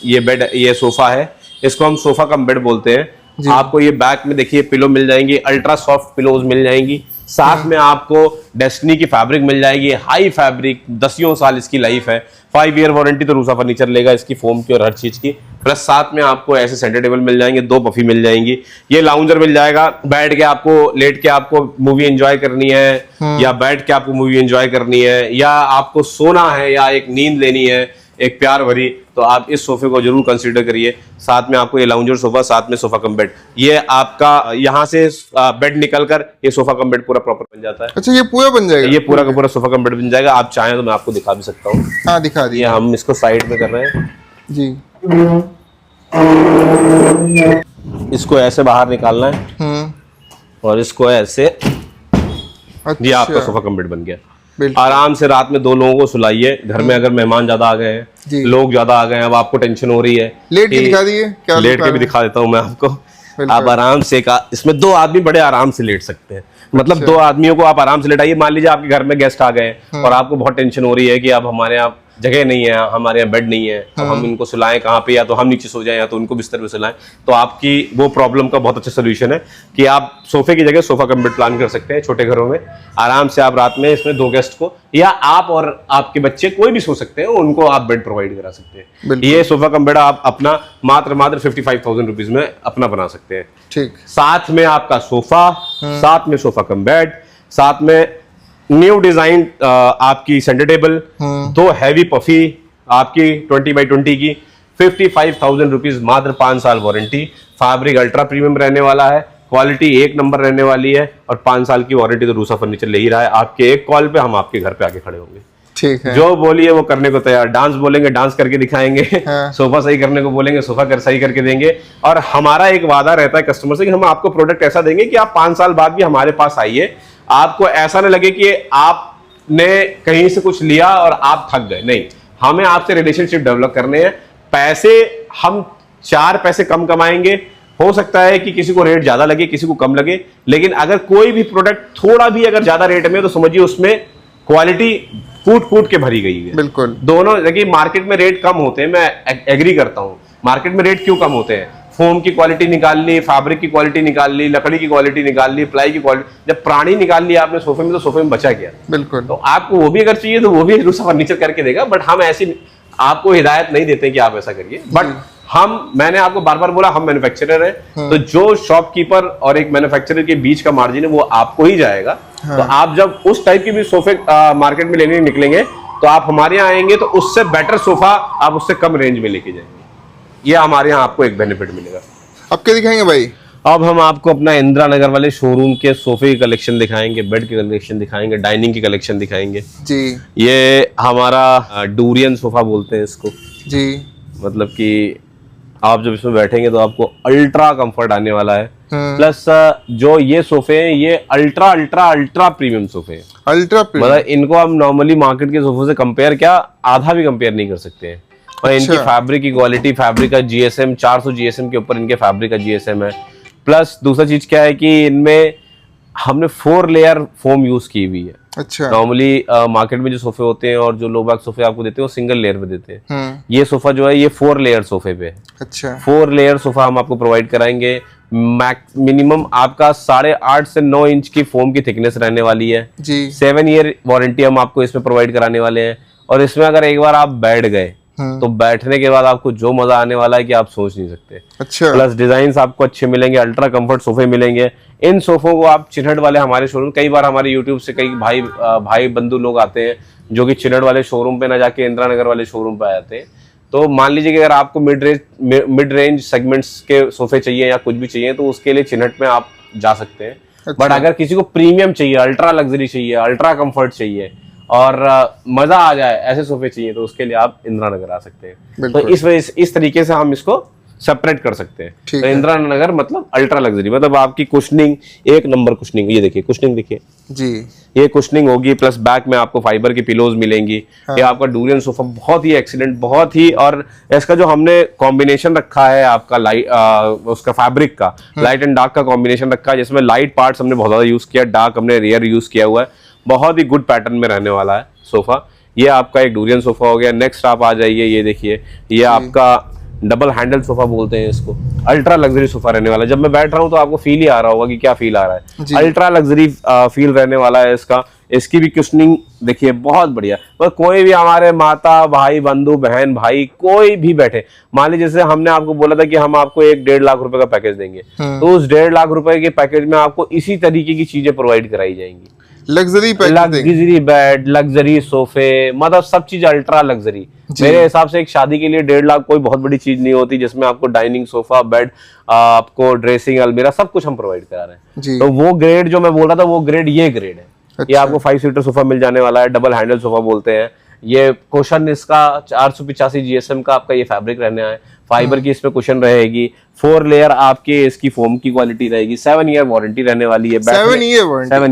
ये बेड, ये सोफा है। इसको हम सोफा कम बेड बोलते हैं। आपको ये बैक में देखिए पिलो मिल जाएंगी, अल्ट्रा सॉफ्ट पिलोज मिल जाएंगी। साथ में आपको डेस्टिनी की फैब्रिक मिल जाएगी, हाई फैब्रिक, 10 साल इसकी लाइफ है। 5 ईयर वारंटी तो रूसा फर्नीचर लेगा इसकी, फोम की और हर चीज की। प्लस साथ में आपको ऐसे सेंटर टेबल मिल जाएंगे, 2 पफी मिल जाएंगी। ये लाउंजर मिल जाएगा। बैठ के आपको, लेट के आपको मूवी एंजॉय करनी है या बैठ के आपको मूवी एंजॉय करनी है या आपको सोना है या एक नींद लेनी है एक प्यार भरी, तो आप इस सोफे को जरूर कंसीडर करिए। साथ में आपको ये लाउंजर सोफा, साथ में सोफा कम बेड। ये आपका यहाँ से बेड निकलकर ये सोफा कम बेड पूरा प्रॉपर बन जाता है। अच्छा, ये पूरा बन जाएगा? ये पूरा का पूरा सोफा कम बेड बन जाएगा। आप चाहें तो मैं आपको दिखा भी सकता हूँ। हाँ, दिखा दीजिए। हम इसको साइड में कर रहे हैं जी। इसको ऐसे बाहर निकालना है और इसको ऐसे। ये आपका सोफा कम बेड बन गया। आराम से रात में 2 लोगों को सुलाइए। घर में अगर मेहमान ज्यादा आ गए हैं, लोग ज्यादा आ गए हैं, अब आपको टेंशन हो रही है, लेट के दिखा दिए। क्या लेट के भी दिखा देता हूँ मैं आपको। आप आराम से इसमें 2 आदमी बड़े आराम से लेट सकते हैं। मतलब 2 आदमियों को आप आराम से लेटाइए। मान लीजिए आपके घर में गेस्ट आ गए और आपको बहुत टेंशन हो रही है कि अब हमारे यहाँ जगह नहीं है, हमारे यहाँ बेड नहीं है, तो हम इनको सुलाएं कहाँ पे, या तो हम नीचे सो जाएं या तो उनको बिस्तर पे सुलाएं। तो आपकी वो प्रॉब्लम का बहुत अच्छा सोल्यूशन है कि आप सोफे की जगह सोफा कम बेड प्लान कर सकते हैं। छोटे घरों में आराम से आप रात में इसमें 2 गेस्ट को या आप और आपके बच्चे कोई भी सो सकते हैं, उनको आप बेड प्रोवाइड करा सकते हैं। ये सोफा कम बेड आप अपना मात्र 55,000 रुपीज में अपना बना सकते हैं। ठीक। साथ में आपका सोफा, साथ में सोफा कम बेड, साथ में न्यू डिजाइन आपकी सेंटर टेबल, 2 हैवी पफी आपकी 20x20 की, 55,000 रुपीज, मात्र 5 साल वारंटी। फैब्रिक अल्ट्रा प्रीमियम रहने वाला है, क्वालिटी 1 नंबर रहने वाली है और 5 साल की वारंटी तो रूसा फर्नीचर ले ही रहा है। आपके एक कॉल पे हम आपके घर पे आके खड़े होंगे। ठीक है। जो बोलिए वो करने को तैयार। डांस बोलेंगे डांस करके दिखाएंगे। हाँ। सोफा सही करने को बोलेंगे सोफा सही करके देंगे। और हमारा एक वादा रहता है कस्टमर से कि हम आपको प्रोडक्ट ऐसा देंगे कि आप 5 साल बाद भी हमारे पास आइए, आपको ऐसा ना लगे कि आपने कहीं से कुछ लिया और आप थक गए। नहीं, हमें आपसे रिलेशनशिप डेवलप करने हैं। पैसे हम 4 पैसे कम कमाएंगे। हो सकता है कि किसी को रेट ज्यादा लगे, किसी को कम लगे, लेकिन अगर कोई भी प्रोडक्ट थोड़ा भी अगर ज्यादा रेट में, तो समझिए उसमें क्वालिटी कूट के भरी गई है। बिल्कुल। दोनों देखिए, मार्केट में रेट कम होते हैं, मैं एग्री करता हूं। मार्केट में रेट क्यों कम होते हैं? फोम की क्वालिटी निकाल ली, फैब्रिक की क्वालिटी निकाल ली, लकड़ी की क्वालिटी निकाल ली, प्लाई की क्वालिटी। जब प्राणी निकाल लिया आपने सोफे में, तो सोफे में बचा गया। बिल्कुल। तो आपको वो भी अगर चाहिए तो वो भी रूसा फर्नीचर करके देगा, बट हम ऐसी आपको हिदायत नहीं देते कि आप ऐसा करिए। बट मैंने आपको बार बार बोला, हम मैन्युफैक्चरर हैं। तो जो शॉपकीपर और एक मैन्युफैक्चरर के बीच का मार्जिन है वो आपको ही जाएगा। तो आप जब उस टाइप के भी सोफे मार्केट में लेने निकलेंगे तो आप हमारे यहाँ आएंगे तो उससे बेटर सोफा आप उससे कम रेंज में लेके जाएंगे। ये हमारे यहाँ आपको एक बेनिफिट मिलेगा। अब क्या दिखाएंगे भाई? अब हम आपको अपना इंदिरा नगर वाले शोरूम के सोफे की कलेक्शन दिखाएंगे, बेड की कलेक्शन दिखाएंगे, डाइनिंग की कलेक्शन दिखाएंगे जी। ये हमारा डूरियन सोफा बोलते हैं इसको जी। मतलब कि आप जब इसमें बैठेंगे तो आपको अल्ट्रा कंफर्ट आने वाला है। प्लस जो ये सोफे हैं ये अल्ट्रा अल्ट्रा अल्ट्रा प्रीमियम सोफे हैं। अल्ट्रा प्रीमियम मतलब इनको हम नॉर्मली मार्केट के सोफे से कंपेयर क्या आधा भी कंपेयर नहीं कर सकते हैं। और इनकी फैब्रिक की क्वालिटी, फैब्रिक का जीएसएम 400 जीएसएम के ऊपर इनके फैब्रिक का जीएसएम है। प्लस दूसरा चीज क्या है कि इनमें हमने 4 लेयर फोम यूज की हुई है। अच्छा। नॉर्मली मार्केट में जो सोफे होते हैं और जो लो बैक सोफे आपको देते हैं वो सिंगल लेयर पे देते हैं। ये सोफा जो है ये 4 लेयर सोफे पे है। अच्छा। 4 लेयर सोफा हम आपको प्रोवाइड कराएंगे। मिनिमम आपका 8.5 से 9 इंच की फोम की थिकनेस रहने वाली है जी। 7 ईयर वारंटी हम आपको इसमें प्रोवाइड कराने वाले हैं। और इसमें अगर एक बार आप बैठ गए तो बैठने के बाद आपको जो मजा आने वाला है कि आप सोच नहीं सकते। अच्छा। प्लस डिजाइन आपको अच्छे मिलेंगे, अल्ट्रा कंफर्ट सोफे मिलेंगे। इन सोफों को आप चिन्हट वाले हमारे शोरूम, कई बार हमारे यूट्यूब से कई भाई बंधु लोग आते हैं जो कि चिन्हट वाले शोरूम पे ना जाके इंदिरा नगर वाले शोरूम पे आ जाते हैं। तो मान लीजिए कि अगर आपको मिड रेंज सेगमेंट्स के सोफे चाहिए या कुछ भी चाहिए तो उसके लिए चिन्हट में आप जा सकते हैं। अच्छा। बट अगर किसी को प्रीमियम चाहिए, अल्ट्रा लग्जरी चाहिए, अल्ट्रा कंफर्ट चाहिए और मजा आ जाए ऐसे सोफे चाहिए तो उसके लिए आप इंदिरा नगर आ सकते हैं। तो इस वजह से इस तरीके से हम इसको सेपरेट कर सकते हैं। तो इंदिरा नगर मतलब अल्ट्रा लग्जरी, मतलब आपकी कुशनिंग एक नंबर कुशनिंग। ये देखिए कुशनिंग देखिए जी, ये कुशनिंग होगी। प्लस बैक में आपको फाइबर की पिलोज मिलेंगी। ये आपका डूरियन सोफा बहुत ही एक्सीलेंट, बहुत ही। और इसका जो हमने कॉम्बिनेशन रखा है आपका उसका फैब्रिक का लाइट एंड डार्क का कॉम्बिनेशन रखा है, जिसमें लाइट पार्ट्स हमने बहुत ज्यादा यूज किया, डार्क हमने रेयर यूज किया हुआ है। बहुत ही गुड पैटर्न में रहने वाला है सोफा। ये आपका एक डूरियन सोफा हो गया। नेक्स्ट आप आ जाइए, ये देखिए ये आपका डबल हैंडल सोफा बोलते हैं इसको। अल्ट्रा लग्जरी सोफा रहने वाला है। जब मैं बैठ रहा हूँ तो आपको फील ही आ रहा होगा कि क्या फील आ रहा है। अल्ट्रा लग्जरी फील रहने वाला है इसका। इसकी भी कुशनिंग देखिए बहुत बढ़िया। पर कोई भी हमारे माता भाई बंधु बहन भाई कोई भी बैठे, मान लीजिए जैसे हमने आपको बोला था कि हम आपको 1-1.5 लाख रुपए का पैकेज देंगे, तो उस 1.5 लाख रुपए के पैकेज में आपको इसी तरीके की चीजें प्रोवाइड कराई जाएंगी। लग्जरी बेड, लग्जरी सोफे, मतलब सब चीज अल्ट्रा लग्जरी। मेरे हिसाब से एक शादी के लिए 1.5 लाख कोई बहुत बड़ी चीज नहीं होती, जिसमें आपको डाइनिंग सोफा, बेड, आपको ड्रेसिंग अलमीरा सब कुछ हम प्रोवाइड करा रहे हैं। तो वो ग्रेड जो मैं बोल रहा था वो ग्रेड ये ग्रेड है। अच्छा। ये आपको 5 सीटर सोफा मिल जाने वाला है, डबल हैंडल सोफा बोलते हैं। ये कुशन इसका 485 जीएसएम का आपका ये फैब्रिक रहने है। फाइबर की इसमें कुशन रहेगी। 4 लेयर आपके इसकी फोम की क्वालिटी रहेगी। 7 ईयर वारंटी रहने वाली है। 7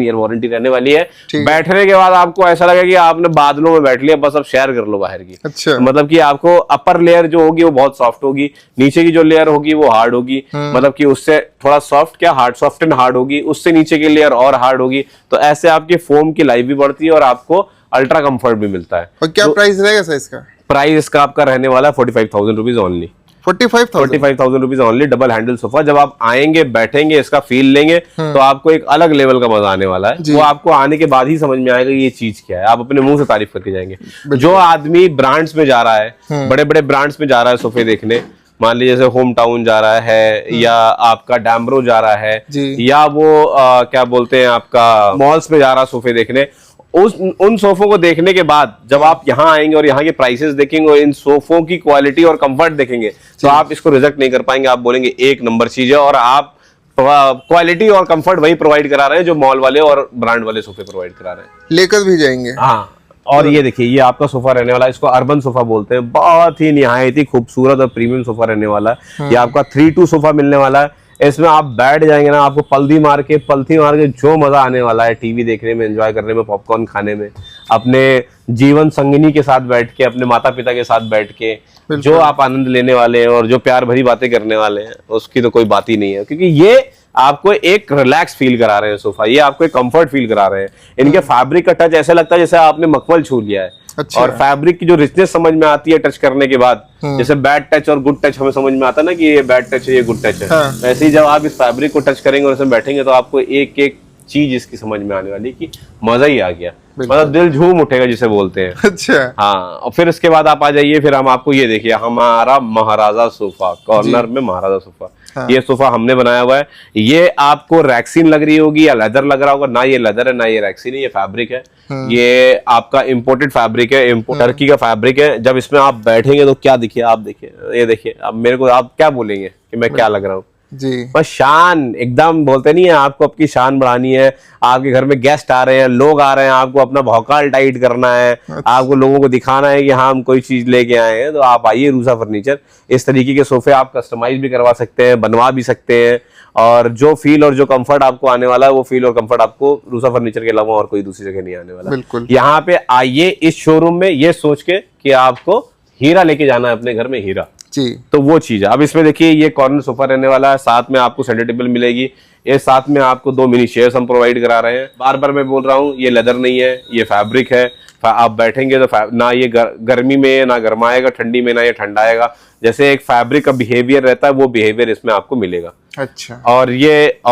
ईयर वारंटी रहने वाली है। बैठने के बाद आपको ऐसा लगेगा कि आपने बादलों में बैठ लिया, बस अब शेयर कर लो बाहर की। अच्छा। मतलब कि आपको अपर लेयर जो होगी वो बहुत सॉफ्ट होगी, नीचे की जो लेयर होगी वो हार्ड होगी। मतलब कि उससे थोड़ा सॉफ्ट क्या हार्ड, सॉफ्ट एंड हार्ड होगी, उससे नीचे की लेयर और हार्ड होगी। तो ऐसे आपकी फोम की लाइफ भी बढ़ती है और आपको अल्ट्रा कंफर्ट भी मिलता है। और क्या प्राइस रहेगा सर इसका? प्राइस इसका आपका रहने वाला है 45,000 rupees only. 45,000 rupees only double handle sofa. जब आप आएंगे, बैठेंगे, इसका फील लेंगे तो आपको एक अलग लेवल का मजा आने वाला है। वो आपको आने के बाद ही समझ में आएगा ये चीज क्या है। आप अपने मुंह से तारीफ करके जाएंगे। जो आदमी ब्रांड्स में जा रहा है, बड़े बड़े ब्रांड्स में जा रहा है सोफे देखने, मान लीजिए जैसे होम टाउन जा रहा है या आपका डैम्ब्रो जा रहा है या वो क्या बोलते हैं आपका मॉल्स में जा रहा है सोफे देखने, उन सोफों को देखने के बाद जब आप यहाँ आएंगे और यहाँ के प्राइसेस देखेंगे और इन सोफों की क्वालिटी और कंफर्ट देखेंगे तो आप इसको रिजेक्ट नहीं कर पाएंगे। आप बोलेंगे एक नंबर चीज है। और आप क्वालिटी और कंफर्ट वही प्रोवाइड करा रहे हैं जो मॉल वाले और ब्रांड वाले सोफे प्रोवाइड करा रहे हैं। लेकर भी जाएंगे। हाँ। और ये देखिए ये आपका सोफा रहने वाला है, इसको अर्बन सोफा बोलते हैं। बहुत ही निहायत ही खूबसूरत और प्रीमियम सोफा रहने वाला है। ये आपका 3-2 सोफा मिलने वाला है। इसमें आप बैठ जाएंगे ना, आपको पलथी मार के जो मजा आने वाला है टीवी देखने में, एंजॉय करने में, पॉपकॉर्न खाने में, अपने जीवन संगिनी के साथ बैठ के, अपने माता पिता के साथ बैठ के जो आप आनंद लेने वाले हैं और जो प्यार भरी बातें करने वाले हैं उसकी तो कोई बात ही नहीं है। क्योंकि ये आपको एक रिलैक्स फील करा रहे हैं सोफा, ये आपको एक कंफर्ट फील करा रहे हैं। इनके फैब्रिक का टच ऐसा लगता है जैसे आपने मखमल छू लिया है। अच्छा। और फैब्रिक की जो रिचनेस समझ में आती है टच करने के बाद, जैसे बैड टच और गुड टच हमें समझ में आता है ना कि ये बैड टच है, ये गुड टच है। वैसे ही जब आप इस फैब्रिक को टच करेंगे और इसमें बैठेंगे तो आपको एक एक चीज इसकी समझ में आने वाली कि मजा ही आ गया। मतलब दिल झूम उठेगा जिसे बोलते हैं। अच्छा। हाँ। और फिर इसके बाद आप आ जाइए, फिर हम आपको ये देखिए हमारा महाराजा सोफा, कॉर्नर में महाराजा सोफा। हाँ। ये सोफा हमने बनाया हुआ है। ये आपको रैक्सीन लग रही होगी या लेदर लग रहा होगा, ना ये लेदर है ना ये रैक्सीन है, ये फैब्रिक है। ये आपका इंपोर्टेड फैब्रिक है, टर्की का फैब्रिक है। जब इसमें आप बैठेंगे तो क्या दिखिए, आप देखिए, ये देखिए। अब मेरे को आप क्या बोलेंगे कि मैं क्या लग रहा हूँ? जी। बस शान एकदम, बोलते नहीं है आपको आपकी शान बढ़ानी है, आपके घर में गेस्ट आ रहे हैं, लोग आ रहे हैं, आपको अपना भौकाल टाइट करना है, आपको लोगों को दिखाना है कि हाँ हम कोई चीज लेके आए हैं, तो आप आइए रूसा फर्नीचर। इस तरीके के सोफे आप कस्टमाइज भी करवा सकते हैं, बनवा भी सकते हैं, और जो फील और जो कंफर्ट आपको आने वाला है वो फील और कंफर्ट आपको रूसा फर्नीचर के अलावा और कोई दूसरी जगह नहीं आने वाला। बिल्कुल। यहाँ पे आइए इस शोरूम में ये सोच के कि आपको हीरा लेके जाना है अपने घर में, हीरा जी। तो वो चीज है। अब इसमें देखिए ये कॉर्नर सोफा रहने वाला है, साथ में आपको सेंटर टेबल मिलेगी, ये साथ में आपको 2 मिनी चेयर्स हम प्रोवाइड करा रहे हैं। बार बार मैं बोल रहा हूँ ये लेदर नहीं है, ये फैब्रिक है। आप बैठेंगे तो ना ये गर्मी में ना गर्माएगा, ठंडी में ना ये ठंडाएगा। जैसे एक फैब्रिक का बिहेवियर रहता है वो बिहेवियर इसमें आपको मिलेगा। अच्छा। और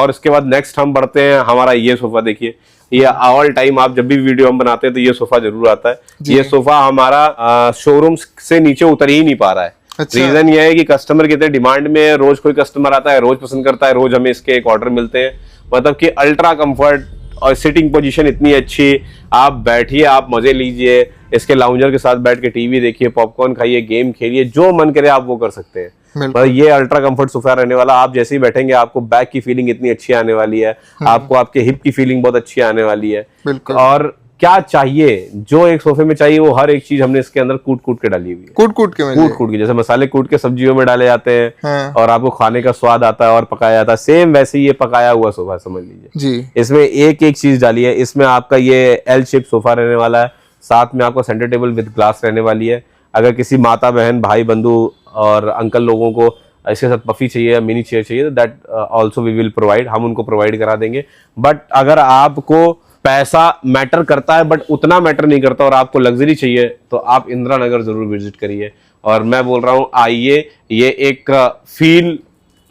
इसके बाद नेक्स्ट हम बढ़ते हैं, हमारा ये सोफा देखिए, ये ऑल टाइम आप जब भी वीडियो हम बनाते हैं तो ये सोफा जरूर आता है। ये सोफा हमारा शोरूम से नीचे उतर ही नहीं पा रहा है। अच्छा। रीजन ये है कि कस्टमर कितने डिमांड में है, रोज कोई कस्टमर आता है, रोज पसंद करता है, रोज हमें इसके एक ऑर्डर मिलते हैं। मतलब कि अल्ट्रा कंफर्ट और सिटिंग पोजीशन इतनी अच्छी, आप बैठिए, आप मजे लीजिए, इसके लाउंजर के साथ बैठ के टीवी देखिए, पॉपकॉर्न खाइए, गेम खेलिए, जो मन करे आप वो कर सकते हैं। मतलब ये अल्ट्रा कंफर्ट सोफा रहने वाला, आप जैसे ही बैठेंगे आपको बैक की फीलिंग इतनी अच्छी आने वाली है, आपको आपके हिप की फीलिंग बहुत अच्छी आने वाली है। और क्या चाहिए, जो एक सोफे में चाहिए वो हर एक चीज हमने इसके अंदर कूट कूट के डाली हुई है। कूट कूट के जैसे मसाले कूट के सब्जियों में डाले जाते हैं। हाँ। और आपको खाने का स्वाद आता है और पकाया जाता है, सेम वैसे ही ये पकाया हुआ सोफा समझ लीजिए जी। इसमें एक एक चीज डाली है। इसमें आपका ये एल शेप सोफा रहने वाला है, साथ में आपका सेंटर टेबल विद ग्लास रहने वाली है। अगर किसी माता बहन भाई बंधु और अंकल लोगों को इसके साथ पफी चाहिए या मिनी चेयर चाहिए तो that also we will provide, हम उनको प्रोवाइड करा देंगे। बट अगर आपको पैसा मैटर करता है बट उतना मैटर नहीं करता और आपको लग्जरी चाहिए तो आप इंदिरा नगर जरूर विजिट करिए। और मैं बोल रहा हूँ आइए, ये एक फील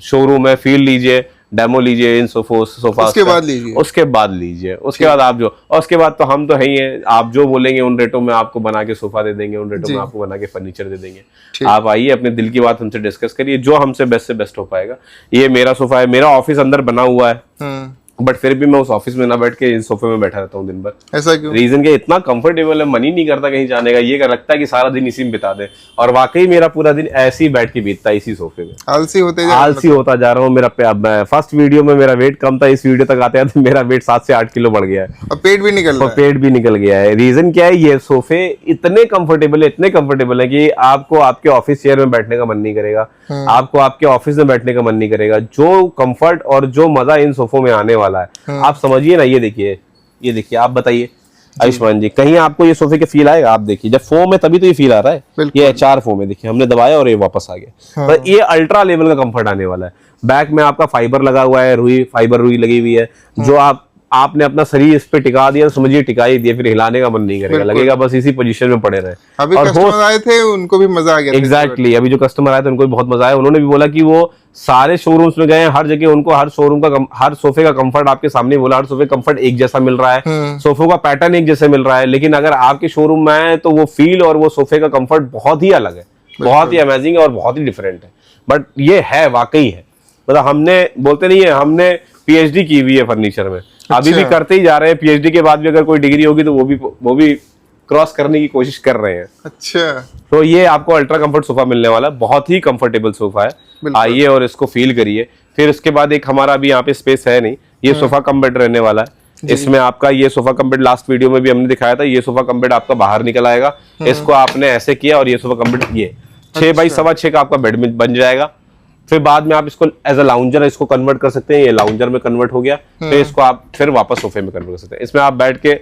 शोरूम है, फील लीजिए, डेमो लीजिए इन सोफा उसके बाद लीजिए, उसके बाद आप जो, और उसके बाद तो हम तो है ही हैं, आप जो बोलेंगे उन रेटों में आपको बना के सोफा दे देंगे, उन रेटों में आपको बना के फर्नीचर दे देंगे। आप आइए, अपने दिल की बात हमसे डिस्कस करिए, जो हमसे बेस्ट से बेस्ट हो पाएगा। ये मेरा सोफा है, मेरा ऑफिस अंदर बना हुआ है, बट फिर भी मैं उस ऑफिस में ना बैठ के इस सोफे में बैठा रहता हूँ दिन भर। ऐसा क्यों? रीजन के इतना कंफर्टेबल है, मन ही नहीं करता कहीं जाने का, ये लगता है कि सारा दिन इसी में बिता दे। और वाकई मेरा पूरा दिन ऐसे ही बैठ के बीतता है इसी सोफे में। आलसी होता जा रहा हूँ। मेरा फर्स्ट वीडियो में मेरा वेट कम था, इस वीडियो तक आते आते मेरा वेट 7 से 8 किलो बढ़ गया है और पेट भी निकल गया है। रीजन क्या है, ये सोफे इतने कंफर्टेबल है कि आपको आपके ऑफिस चेयर में बैठने का मन नहीं करेगा, आपको आपके ऑफिस में बैठने का मन नहीं करेगा। जो कंफर्ट और जो मजा इन सोफों में आने वाला है आप समझिए ना। ये देखिए आप बताइए आयुष्मान जी, कहीं आपको ये सोफे के फील आएगा? आप देखिए, जब फोम है तभी तो ये फील आ रहा है। ये HR फोम है, देखिए हमने दबाया और ये वापस आ गया। तो ये अल्ट्रा लेवल का कंफर्ट आने वाला है। बैक में आपका फाइबर लगा हुआ है, फाइबर रुई लगी हुई है, जो आपने अपना शरीर इस पे टिका दिया, समझिए टिका ही दिया, फिर हिलाने का मन नहीं करेगा, लगेगा बस इसी पोजीशन में पड़े रहे। अभी कस्टमर आए थे, उनको भी मजा आ गया। एग्जैक्टली, अभी जो कस्टमर आए थे उनको भी बहुत मजा आया। उन्होंने भी बोला कि वो सारे शोरूम्स में गए, हर जगह उनको हर शोरूम का हर सोफे का कंफर्ट आपके सामने बोला, हर सोफे कंफर्ट एक जैसा मिल रहा है, सोफों का पैटर्न एक जैसे मिल रहा है, लेकिन अगर आपके शोरूम में आए तो वो फील और वो सोफे का कंफर्ट बहुत ही अलग है, बहुत ही अमेजिंग है और बहुत ही डिफरेंट है। बट ये है, वाकई है। मतलब हमने बोलते नहीं है, हमने PhD की हुई है फर्नीचर में, अभी भी करते ही जा रहे हैं। PhD के बाद भी अगर कोई डिग्री होगी तो वो भी क्रॉस करने की कोशिश कर रहे हैं। अच्छा, तो ये आपको अल्ट्रा कंफर्ट सोफा मिलने वाला है, बहुत ही कंफर्टेबल सोफा है। आइए और इसको फील करिए। फिर उसके बाद एक हमारा अभी यहाँ पे स्पेस है नहीं, ये सोफा कम बेड रहने वाला है। इसमें आपका ये sofa cum bed last video में भी हमने दिखाया था, ये सोफा कम बेड आपका बाहर निकल आएगा। इसको आपने ऐसे किया और ये सोफा कम बेड ये 6 बाई 6.25 का आपका बेड में बन जाएगा। फिर बाद में आप इसको एज अ लाउंजर इसको कन्वर्ट कर सकते हैं, ये लाउंजर में कन्वर्ट हो गया। फिर इसको आप फिर वापस सोफे में कन्वर्ट कर सकते हैं। इसमें आप बैठ के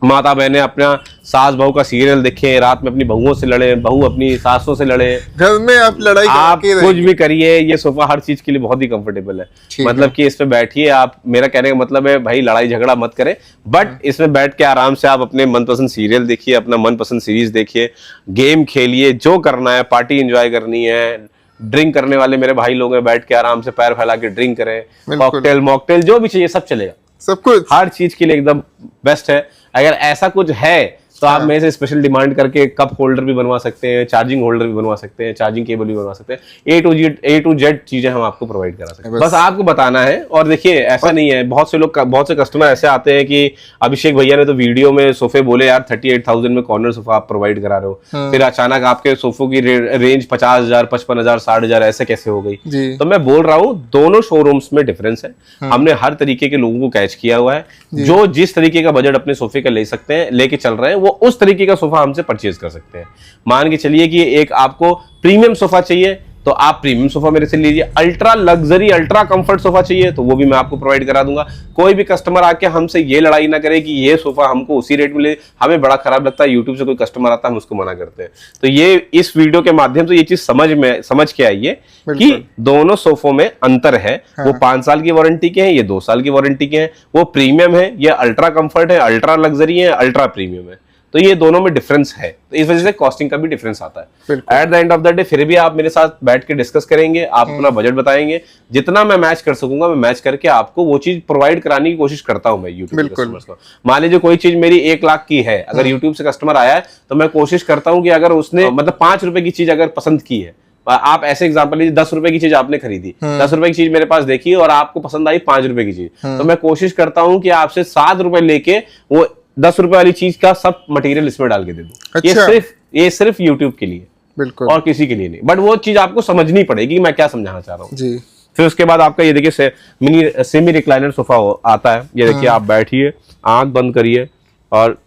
माता बहने अपना सास बहू का सीरियल देखें, रात में अपनी बहुओं से लड़े, बहू अपनी सासों से लड़े, घर में आप लड़ाई आप कुछ भी करिए, ये सोफा हर चीज के लिए बहुत ही कंफर्टेबल है। मतलब कि इस पे बैठिए आप, मेरा कहने का मतलब है भाई लड़ाई झगड़ा मत करें, बट इसमें बैठ के आराम से आप अपने मनपसंद सीरियल देखिए, अपना मनपसंद सीरीज देखिए, गेम खेलिए, जो करना है, पार्टी एंजॉय करनी है, ड्रिंक करने वाले मेरे भाई लोग हैं, बैठ के आराम से पैर फैला के ड्रिंक करें, कॉकटेल मॉकटेल जो भी चाहिए सब चलेगा, सब कुछ, हर चीज के लिए एकदम बेस्ट है। अगर ऐसा कुछ है तो आप मेरे से स्पेशल डिमांड करके कप होल्डर भी बनवा सकते हैं, चार्जिंग होल्डर भी बनवा सकते हैं, चार्जिंग केबल भी बनवा सकते हैं। ए टू जेड चीजें हम आपको प्रोवाइड करा सकते हैं, बस आपको बताना है। और देखिए ऐसा नहीं है, बहुत से कस्टमर ऐसे आते हैं कि अभिषेक भैया ने तो वीडियो में सोफे बोले यार 38,000 में कॉर्नर सोफा आप प्रोवाइड करा रहे हो, फिर अचानक आपके सोफों की रेंज 50,000, 55,000, 60,000 ऐसे कैसे हो गई। तो मैं बोल रहा हूँ दोनों शोरूम्स में डिफरेंस है। हमने हर तरीके के लोगों को कैच किया हुआ है, जो जिस तरीके का बजट अपने सोफे का ले सकते हैं, लेके चल रहे हैं, वो उस तरीके का सोफा हमसे परचेज कर सकते हैं। मान के चलिए कि एक आपको प्रीमियम सोफा चाहिए तो आप प्रीमियम सोफा मेरे से लीजिए, ultra luxury ultra comfort sofa चाहिए तो वो भी मैं आपको प्रोवाइड करा दूंगा। कोई भी कस्टमर आके हमसे ये लड़ाई ना करे कि ये सोफा हमको उसी रेट में ले, हमें बड़ा खराब लगता है। यूट्यूब से कोई कस्टमर आता है हम उसको मना करते हैं। तो ये इस वीडियो के माध्यम से ये चीज समझ के आइए कि दोनों सोफों में अंतर है। वो 5 साल की वारंटी के हैं, ये 2 साल की वारंटी के हैं। वो प्रीमियम है, ये अल्ट्रा कंफर्ट है, अल्ट्रा लग्जरी है, अल्ट्रा प्रीमियम है। तो ये दोनों में डिफरेंस है, तो इस वजह से कॉस्टिंग का भी डिफरेंस आता है। At the end of the day फिर भी आप मेरे साथ बैठ के डिस्कस करेंगे, आप अपना बजट बताएंगे, जितना मैं मैच कर सकूंगा मैं मैच करके आपको वो चीज प्रोवाइड कराने की कोशिश करता हूं मैं यूट्यूब कस्टमर्स को। मान लीजिए कोई चीज मेरी 1 लाख की है, अगर यूट्यूब से कस्टमर आया है तो मैं कोशिश करता हूं कि अगर उसने मतलब 5 रुपए की चीज अगर पसंद की है, आप ऐसे एग्जांपल लीजिए 10 रुपए की चीज आपने खरीदी, 10 रुपए की चीज मेरे पास देखी और आपको पसंद आई 5 रुपए की चीज, तो मैं कोशिश करता हूं कि आपसे 7 रुपए लेके वो 10 रुपए वाली चीज का सब मटेरियल इसमें डाल के दे दूं। अच्छा। ये सिर्फ यूट्यूब के लिए, बिल्कुल, और किसी के लिए नहीं। बट वो चीज आपको समझनी पड़ेगी मैं क्या समझाना चाह रहा हूँ जी। फिर उसके बाद आपका ये देखिए सेमी रिक्लाइनर सोफा आता है। ये देखिए आप बैठिए, आंख बंद करिए और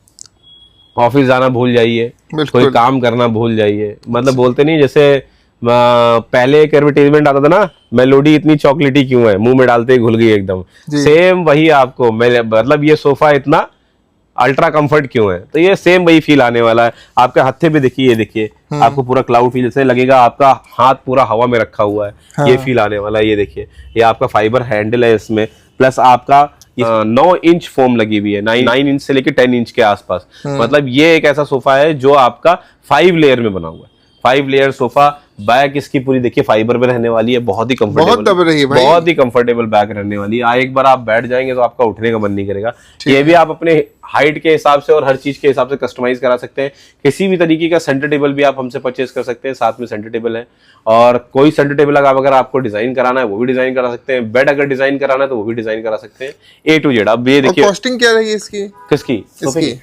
ऑफिस जाना भूल जाइए, कोई काम करना भूल जाइए। मतलब बोलते नहीं जैसे पहले एक एडवर्टाइजमेंट आता था ना, मेलोडी इतनी चॉकलेटी क्यों है, मुंह में डालते ही घुल गई एकदम, सेम वही आपको मतलब ये सोफा इतना अल्ट्रा कंफर्ट क्यों है, तो ये सेम वही फील आने वाला है। आपके हत्थे पे देखिए, ये देखिए आपको पूरा क्लाउड फील जैसे लगेगा, आपका हाथ पूरा हवा में रखा हुआ है। हाँ। ये फील आने वाला है। ये देखिए ये आपका फाइबर हैंडल है इसमें, प्लस आपका 9 इंच फोम लगी हुई है, 9 इंच से लेके 10 इंच के आसपास। मतलब ये एक ऐसा सोफा है जो आपका 5 लेयर में बना हुआ है। 5 लेयर सोफा, बैक इसकी पूरी देखिए फाइबर में रहने वाली है, बहुत ही कंफर्टेबल बैक रहने वाली है। एक बार आप बैठ जाएंगे तो आपका उठने का मन नहीं करेगा। ये भी आप अपने हाइट के हिसाब से और हर चीज के हिसाब से कस्टमाइज करा सकते हैं। किसी भी तरीके का सेंटर टेबल भी आप हमसे परचेज कर सकते हैं, साथ में सेंटर टेबल है। और कोई सेंटर टेबल अगर आपको डिजाइन कराना है वो भी डिजाइन करा सकते हैं। बेड अगर डिजाइन कराना है तो वो भी डिजाइन करा सकते हैं, A to Z। अब ये देखिए कॉस्टिंग क्या रहेगी इसकी, किसकी?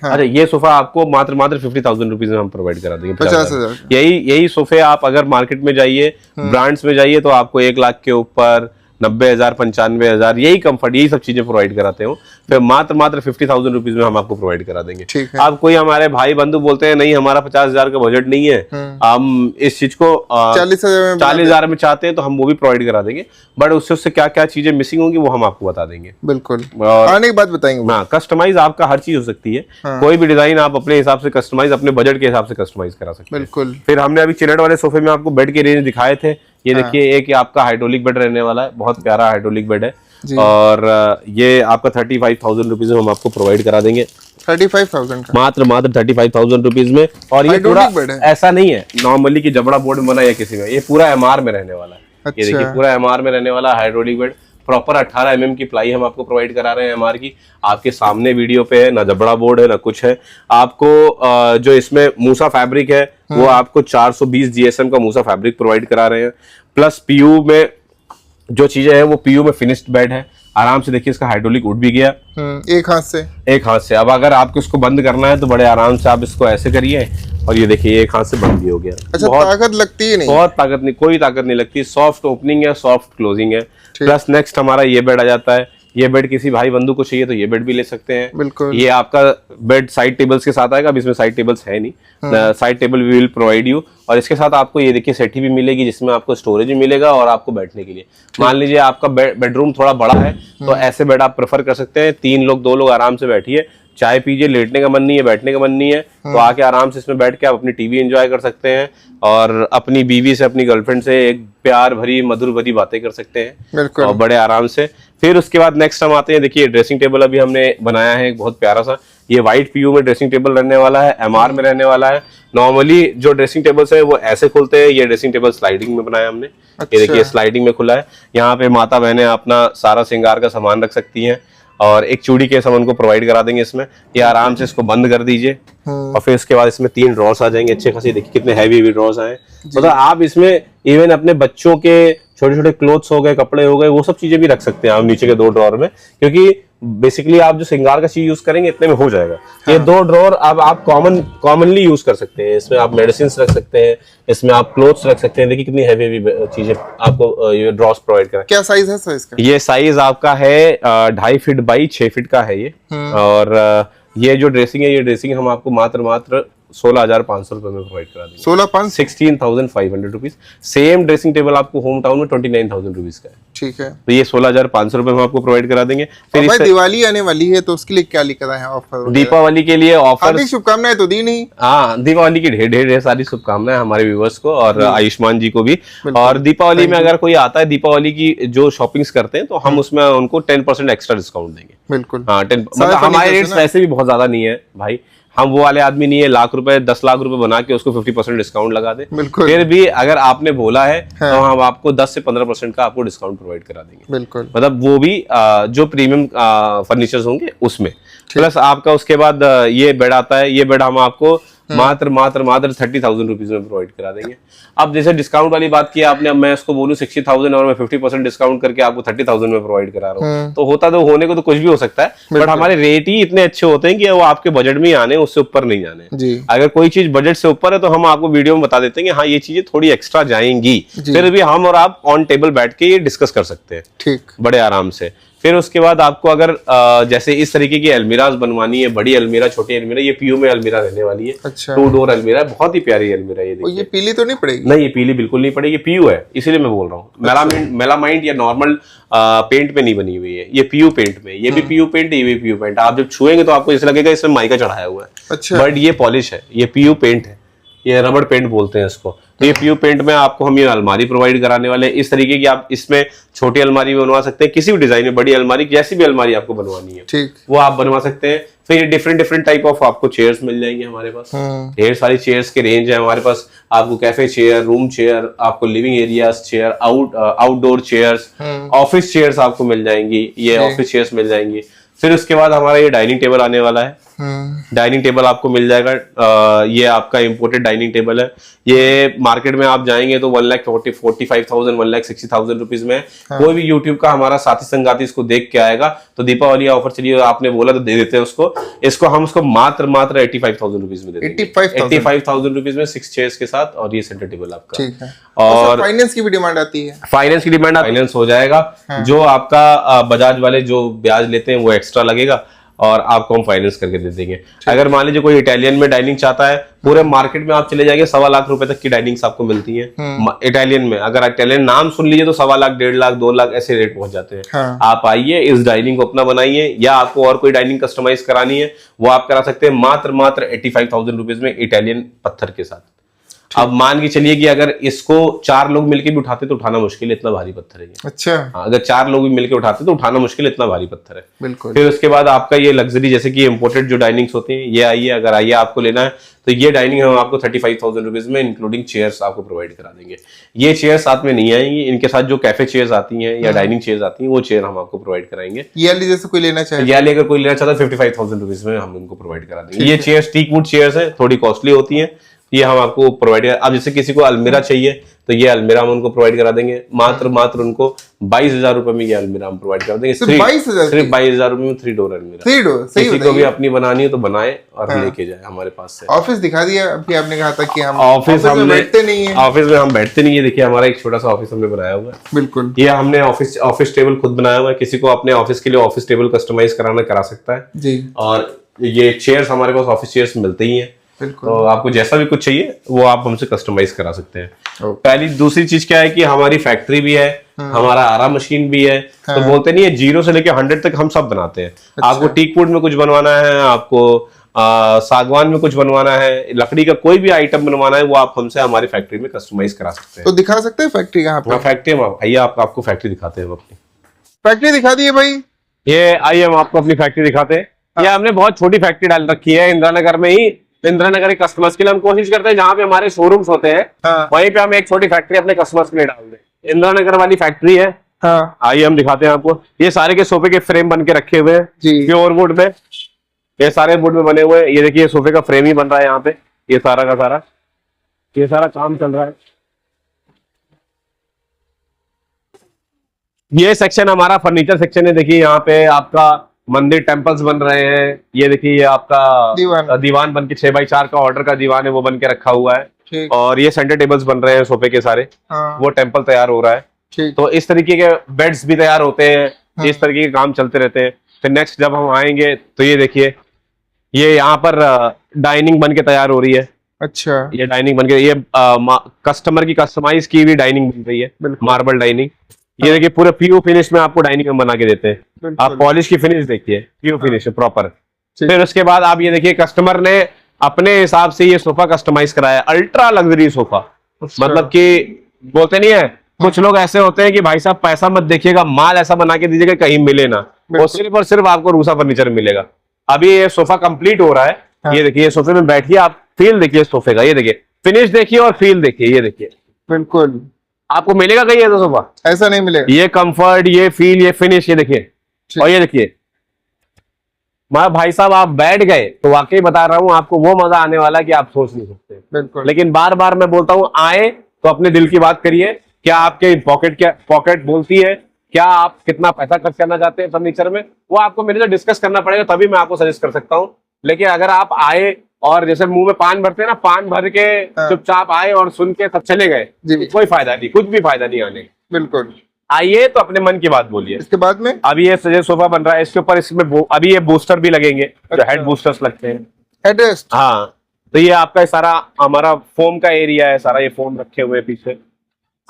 हाँ। अच्छा, ये सोफा आपको मात्र 50,000 रुपीज में हम प्रोवाइड करा देंगे। 50,000। यही सोफे आप अगर मार्केट में जाइए, ब्रांड्स में जाइए तो आपको 1 लाख के ऊपर 90,000, 95,000 यही कंफर्ट, यही सब चीजें प्रोवाइड कराते हो। फिर मात्र 50,000 रुपीज में हम आपको प्रोवाइड करा देंगे। अब कोई हमारे भाई बंधु बोलते हैं नहीं हमारा 50,000 का बजट नहीं है, हम इस चीज को 40,000 में चाहते हैं, तो हम वो भी प्रोवाइड करा देंगे। बट उससे क्या क्या चीजें मिसिंग होंगी वो हम आपको बता देंगे। बिल्कुल, आने की बात बताएंगे। हाँ, कस्टमाइज आपका हर चीज हो सकती है। कोई भी डिजाइन आप अपने हिसाब से कस्टमाइज, अपने बजट के हिसाब से कस्टमाइज करा सकते हैं। बिल्कुल। फिर हमने अभी चिलेट वाले सोफे में आपको बेड के रेंज दिखाए थे। ये देखिए एक आपका हाइड्रोलिक बेड रहने वाला है, बहुत प्यारा हाइड्रोलिक बेड है। और ये आपका 35,000 रुपीज में हम आपको प्रोवाइड करा देंगे। 35,000 का मात्र 35,000 रुपीज में। और ये पूरा ऐसा नहीं है नॉर्मली की जबड़ा बोर्ड में बना या किसी में, ये पूरा MR में रहने वाला है। अच्छा। ये देखिए पूरा MR में रहने वाला हाइड्रोलिक बेड, प्रॉपर 18 mm की प्लाई हम आपको प्रोवाइड करा रहे हैं MR की। आपके सामने वीडियो पे है, ना जबड़ा बोर्ड है ना कुछ है। आपको जो इसमें मूसा फैब्रिक है वो आपको 420 GSM का मूसा फैब्रिक प्रोवाइड करा रहे हैं। प्लस PU में जो चीजें हैं वो PU में फिनिश्ड बेड है। आराम से देखिए इसका हाइड्रोलिक उठ भी गया एक हाथ से। अब अगर आपको इसको बंद करना है तो बड़े आराम से आप इसको ऐसे करिए और ये देखिए एक हाथ से बंद भी हो गया। अच्छा, ताकत लगती है नहीं? बहुत ताकत नहीं, कोई ताकत नहीं लगती। सॉफ्ट ओपनिंग है, सॉफ्ट क्लोजिंग है। प्लस नेक्स्ट हमारा ये बेड आ जाता है। ये बेड किसी भाई बंधु को चाहिए तो ये बेड भी ले सकते हैं। बिल्कुल। ये आपका बेड साइड टेबल्स के साथ आएगा। अब इसमें साइड टेबल्स है नहीं, side table we will provide you. और इसके साथ आपको ये देखिए सेटी भी मिलेगी जिसमें आपको स्टोरेज भी मिलेगा और आपको बैठने के लिए। मान लीजिए आपका बेडरूम थोड़ा बड़ा है तो ऐसे बेड आप प्रेफर कर सकते हैं। 3 लोग 2 लोग आराम से बैठिए, चाय पीजिए, लेटने का मन नहीं है, बैठने का मन नहीं है तो आके आराम से इसमें बैठ के आप अपनी टीवी एंजॉय कर सकते हैं और अपनी बीवी से, अपनी गर्लफ्रेंड से एक प्यार भरी मधुर भरी बातें कर सकते हैं और बड़े आराम से। फिर उसके बाद नेक्स्ट हम आते हैं, देखिए ड्रेसिंग टेबल अभी हमने बनाया है एक बहुत प्यारा सा। ये व्हाइट PU में ड्रेसिंग टेबल रहने वाला है, MR में रहने वाला है। नॉर्मली जो ड्रेसिंग टेबल्स है वो ऐसे खुलते हैं, ये ड्रेसिंग टेबल स्लाइडिंग में बनाया हमने। ये देखिए स्लाइडिंग में खुला है। यहाँ पे माता बहनें अपना सारा श्रृंगार का सामान रख सकती हैं। और एक चूड़ी केस हम उनको प्रोवाइड करा देंगे इसमें। ये आराम से इसको बंद कर दीजिए और फिर इसके बाद इसमें 3 ड्रॉर्स आ जाएंगे अच्छे खासे। देखिए कितने हैवी ड्रॉर्स आए। मतलब आप इसमें इवन अपने बच्चों के छोटे छोटे क्लोथ्स हो गए, कपड़े हो गए, वो सब चीजें भी रख सकते हैं आप नीचे के 2 ड्रॉर में, क्योंकि बेसिकली आप जो श्रृंगार का चीज यूज करेंगे इतने में हो जाएगा। ये 2 ड्रॉर अब आप कॉमनली यूज कर सकते हैं। इसमें आप मेडिसिन रख सकते हैं, इसमें आप क्लोथ्स रख सकते हैं। देखिए कितनी हैवी चीजें आपको ये ड्रॉर्स प्रोवाइड करें। क्या साइज है सर इसका? ये साइज आपका है 2.5 फीट बाई 6 फीट का है ये। और ये जो ड्रेसिंग है, ये ड्रेसिंग हम आपको मात्र 16,500 रुपए में प्रोवाइड करा देंगे। 16,500 रुपीज। सेम ड्रेसिंग टेबल आपको होम टाउन में 29,000 रुपीज का है। ठीक है, तो ये 16,500 रुपए में आपको प्रोवाइड करा देंगे। फिर भाई दिवाली आने वाली है तो उसके लिए क्या लिखा है ऑफर? दीपावली के लिए ऑफर, शुभकामनाएं तो दी नहीं। हाँ, दीपावली की ढेर सारी शुभकामनाएं हमारे व्यूवर्स को और आयुष्मान जी को भी। और दीपावली में अगर कोई आता है, दीपावली की जो शॉपिंग्स करते हैं, तो हम उसमें उनको 10% एक्स्ट्रा डिस्काउंट देंगे। बिल्कुल, हाँ, मतलब हमारे रेट्स वैसे भी बहुत ज्यादा नहीं है भाई। हम वो वाले आदमी नहीं है 10 लाख रुपए बना के उसको 50% डिस्काउंट लगा दे। फिर भी अगर आपने बोला है तो हम आपको 10 से 15% का आपको डिस्काउंट प्रोवाइड करा देंगे। बिल्कुल, मतलब वो भी जो प्रीमियम फर्नीचर्स होंगे उसमें। प्लस आपका उसके बाद ये बेड आता है। ये बेड हम आपको मात्र 30,000 रुपीज में प्रोवाइड करा देंगे। अब जैसे डिस्काउंट वाली बात की आपने, अब मैं उसको बोलूं 60,000 और मैं 50% डिस्काउंट करके आपको 30,000 में प्रोवाइड करा रहा हूँ, तो होने को तो कुछ भी हो सकता है, बट हमारे रेट ही इतने अच्छे होते हैं कि वो आपके बजट में ही आने, उससे ऊपर नहीं जाने। अगर कोई चीज बजट से ऊपर है तो हम आपको वीडियो में बता देते हैं कि हाँ ये चीजें थोड़ी एक्स्ट्रा जाएंगी, फिर भी हम और आप ऑन टेबल बैठ के ये डिस्कस कर सकते हैं, ठीक, बड़े आराम से। फिर उसके बाद आपको अगर जैसे इस तरीके की अलमीराज बनवानी है, बड़ी अलमीरा, छोटी अलमीरा, ये पीयू में अलमीरा रहने वाली है। अच्छा। 2 डोर अलमीरा है, बहुत ही प्यारी अलमीरा है। ये पीली तो नहीं पड़ेगी? नहीं, ये पीली बिल्कुल नहीं पड़ेगी, पीयू है, इसीलिए मैं बोल रहा हूँ। मेलामाइंड या नॉर्मल पेंट में नहीं बनी हुई है, ये पीयू पेंट में। ये भी पीयू पेंट, ये भी पीयू पेंट। आप जब छुएंगे तो आपको ऐसा लगेगा इसमें माइका चढ़ाया हुआ है। अच्छा। बट ये पॉलिश है, ये पीयू पेंट है, ये रबड़ पेंट बोलते हैं इसको। तो ये पीयू पेंट में आपको हम ये अलमारी प्रोवाइड कराने वाले हैं। इस तरीके की आप इसमें छोटी अलमारी भी बनवा सकते हैं, किसी भी डिजाइन में। बड़ी अलमारी, जैसी भी अलमारी आपको बनवानी है, ठीक, वो आप बनवा सकते हैं। फिर डिफरेंट टाइप ऑफ आपको चेयर्स मिल जाएंगे हमारे पास। ढेर सारी चेयर्स के रेंज है हमारे पास। आपको कैफे चेयर, रूम चेयर, आपको living areas chair, outdoor chairs, office chairs आपको मिल जाएंगी। ये ऑफिस चेयर्स मिल जाएंगी। फिर उसके बाद हमारा ये डाइनिंग टेबल आने वाला है। डाइनिंग टेबल आपको मिल जाएगा। ये आपका इंपोर्टेड डाइनिंग टेबल है। ये मार्केट में आप जाएंगे तो 1,45,000 1,60,000 रुपीज में। कोई भी यूट्यूब का हमारा साथी संगाती इसको देख के आएगा तो दीपावली ऑफर चलिए, आपने बोला तो दे देते हैं उसको। हम उसको मात्र 85,000 रुपीज में दे देंगे। 85,000 रुपीज में 6 चेयर्स के साथ, और ये सेंटर टेबल आपका। ठीक है। और फाइनेंस की भी डिमांड आती है? फाइनेंस हो जाएगा। जो आपका बजाज वाले जो ब्याज लेते हैं वो एक्स्ट्रा लगेगा और आपको हम फाइनेंस करके दे देंगे। अगर मान लीजिए कोई इटालियन में डाइनिंग चाहता है, पूरे मार्केट में आप चले जाएंगे 1.25 लाख रुपए तक की डाइनिंग्स आपको मिलती हैं इटालियन में। अगर इटालियन नाम सुन लीजिए तो 1.25 लाख, 1.5 लाख, 2 लाख ऐसे रेट पहुंच जाते हैं। हाँ। आप आइए, इस डाइनिंग को अपना बनाइए, या आपको और कोई डाइनिंग कस्टमाइज करानी है वो आप करा सकते हैं मात्र 85,000 रुपीज में इटालियन पत्थर के साथ। अब मान के चलिए कि अगर इसको 4 लोग मिलकर भी उठाते तो उठाना मुश्किल है, इतना भारी पत्थर है। अच्छा। अगर 4 लोग भी मिलकर उठाते तो उठाना मुश्किल है, इतना भारी पत्थर है। बिल्कुल। फिर उसके बाद आपका ये लग्जरी, जैसे कि इंपोर्टेड जो डाइनिंग्स होती हैं, ये आइए, अगर आइए आपको लेना है तो ये डाइनिंग हम आपको 35,000 रुपीज में इंक्लूडिंग चेयर्स आपको प्रोवाइड करा देंगे। ये चेयर साथ में नहीं आएंगी, इनके साथ जो कैफे चेयर्स आती हैं या डाइनिंग चेयर्स आती हैं वो चेयर हम आपको प्रोवाइड कराएंगे। ये जैसे कोई लेना चाहे, ये अगर कोई लेना चाहता है 55,000 रुपीज में हम उनको प्रोवाइड करा देंगे। ये चेयर्स टीक वुड चेयर्स है, थोड़ी कॉस्टली होती है, ये हम आपको प्रोवाइड। अब जैसे किसी को अलमीरा चाहिए तो ये अलमीरा हम उनको प्रोवाइड करा देंगे मात्र उनको 22,000 रुपए में ये अलमीरा हम प्रोवाइड कर देंगे। सिर्फ 22,000 रुपए में 3 डोर अलमीरा। किसी को भी अपनी बनानी है तो बनाए और लेके जाए हमारे पास से। ऑफिस दिखा दिया अभी आपने, कहा था कि हम ऑफिस में बैठते नहीं है। ऑफिस में हम बैठते नहीं है। देखिए हमारा एक छोटा सा ऑफिस हमने बनाया हुआ है। बिल्कुल। ये हमने ऑफिस टेबल खुद बनाया हुआ है। किसी को अपने ऑफिस के लिए ऑफिस टेबल कस्टमाइज कराना करा सकता है जी। और ये चेयर्स हमारे पास ऑफिस चेयर्स मिलते ही है, तो आपको जैसा भी कुछ चाहिए वो आप हमसे कस्टमाइज करा सकते हैं। पहली दूसरी चीज क्या है कि हमारी फैक्ट्री भी है, हमारा आरा मशीन भी है। तो बोलते नहीं है 0 से लेकर 100 तक हम सब बनाते हैं। अच्छा। आपको टीक वुड में कुछ बनवाना है, आपको सागवान में कुछ बनवाना है, लकड़ी का कोई भी आइटम बनवाना है, वो आप हमसे हमारी फैक्ट्री में कस्टमाइज करा सकते हैं। तो दिखा सकते हैं फैक्ट्री कहाँ पे? फैक्ट्री आइए, आपको फैक्ट्री दिखाते हैं। अपनी फैक्ट्री दिखा दी है भाई। ये आइए हम आपको अपनी फैक्ट्री दिखाते हैं। ये हमने बहुत छोटी फैक्ट्री डाल रखी है इंदिरा नगर में ही। इंदिरा नगर के कस्टमर्स के लिए हम कोशिश करते हैं जहाँ पे हमारे शोरूम्स होते हैं, हाँ, वहीं पे हम एक छोटी फैक्ट्री अपने कस्टमर्स के लिए डाल दें। इंदिरा नगर वाली फैक्ट्री है। हाँ आइए हम दिखाते हैं आपको। ये सारे के सोफे के फ्रेम बन के रखे हुए हैं प्योर वुड में, ये सारे वुड में बने हुए हैं। ये देखिए सोफे का फ्रेम ही बन रहा है यहाँ पे, ये सारा का सारा, ये सारा काम चल रहा है। ये सेक्शन हमारा फर्नीचर सेक्शन है। देखिए यहाँ पे आपका मंदिर टेम्पल्स बन रहे हैं। ये देखिए ये आपका दीवान बन के 6x4 का ऑर्डर का दीवान है, वो बन के रखा हुआ है। और ये सेंटर टेबल्स बन रहे हैं सोफे के सारे। वो टेम्पल तैयार हो रहा है। तो इस तरीके के बेड्स भी तैयार होते हैं। इस तरीके के काम चलते रहते हैं। फिर नेक्स्ट जब हम आएंगे तो ये देखिए ये यहाँ पर डाइनिंग बन के तैयार हो रही है। अच्छा, ये डाइनिंग बन के, ये कस्टमर की कस्टमाइज की हुई डाइनिंग बन रही है, मार्बल डाइनिंग। ये देखिए पूरे पीओ फिनिश में आपको डाइनिंग हम बना के देते हैं। आप पॉलिश की फिनिश देखिए, पीओ फिनिश है प्रॉपर। फिर उसके बाद आप ये देखिए कस्टमर ने अपने हिसाब से ये सोफा कस्टमाइज कराया, अल्ट्रा लग्जरी सोफा। मतलब कि बोलते नहीं है कुछ लोग ऐसे होते हैं कि भाई साहब पैसा मत देखिएगा, माल ऐसा बना के दीजिएगा कहीं मिले ना, और सिर्फ आपको रूसा फर्नीचर मिलेगा। अभी ये सोफा कंप्लीट हो रहा है। ये देखिए ये सोफे में बैठिए, आप फील देखिए सोफे का, ये देखिए फिनिश देखिए और फील देखिए। ये देखिए बिल्कुल आपको मिलेगा कहीं ऐसा सोफा, ऐसा नहीं मिलेगा। ये कंफर्ट, ये फील, ये फिनिश, ये देखिए। और ये देखिए भाई साहब आप बैठ गए तो वाकई बता रहा हूं आपको वो मजा आने वाला है कि आप सोच नहीं सकते। बिल्कुल। लेकिन बार बार मैं बोलता हूं आए तो अपने दिल की बात करिए। क्या आपके पॉकेट बोलती है, क्या आप कितना पैसा खर्च करना चाहते हैं फर्नीचर में, वो आपको मेरे से डिस्कस करना पड़ेगा, तभी मैं आपको सजेस्ट कर सकता हूं। लेकिन अगर आप आए और जैसे मुंह में पान भरते हैं ना, पान भर के चुपचाप आए और सुन के सब चले गए, कोई फायदा नहीं, कुछ भी फायदा नहीं आने। बिल्कुल। आइए तो अपने मन की बात बोलिए। इसके बाद में अभी ये सजे सोफा बन रहा है, इसके ऊपर इसमें अभी ये बूस्टर भी लगेंगे, जो हेड बूस्टर्स लगते हैं। हेडरेस्ट, हाँ। तो ये आपका सारा हमारा फोम का एरिया है, सारा ये फोम रखे हुए पीछे।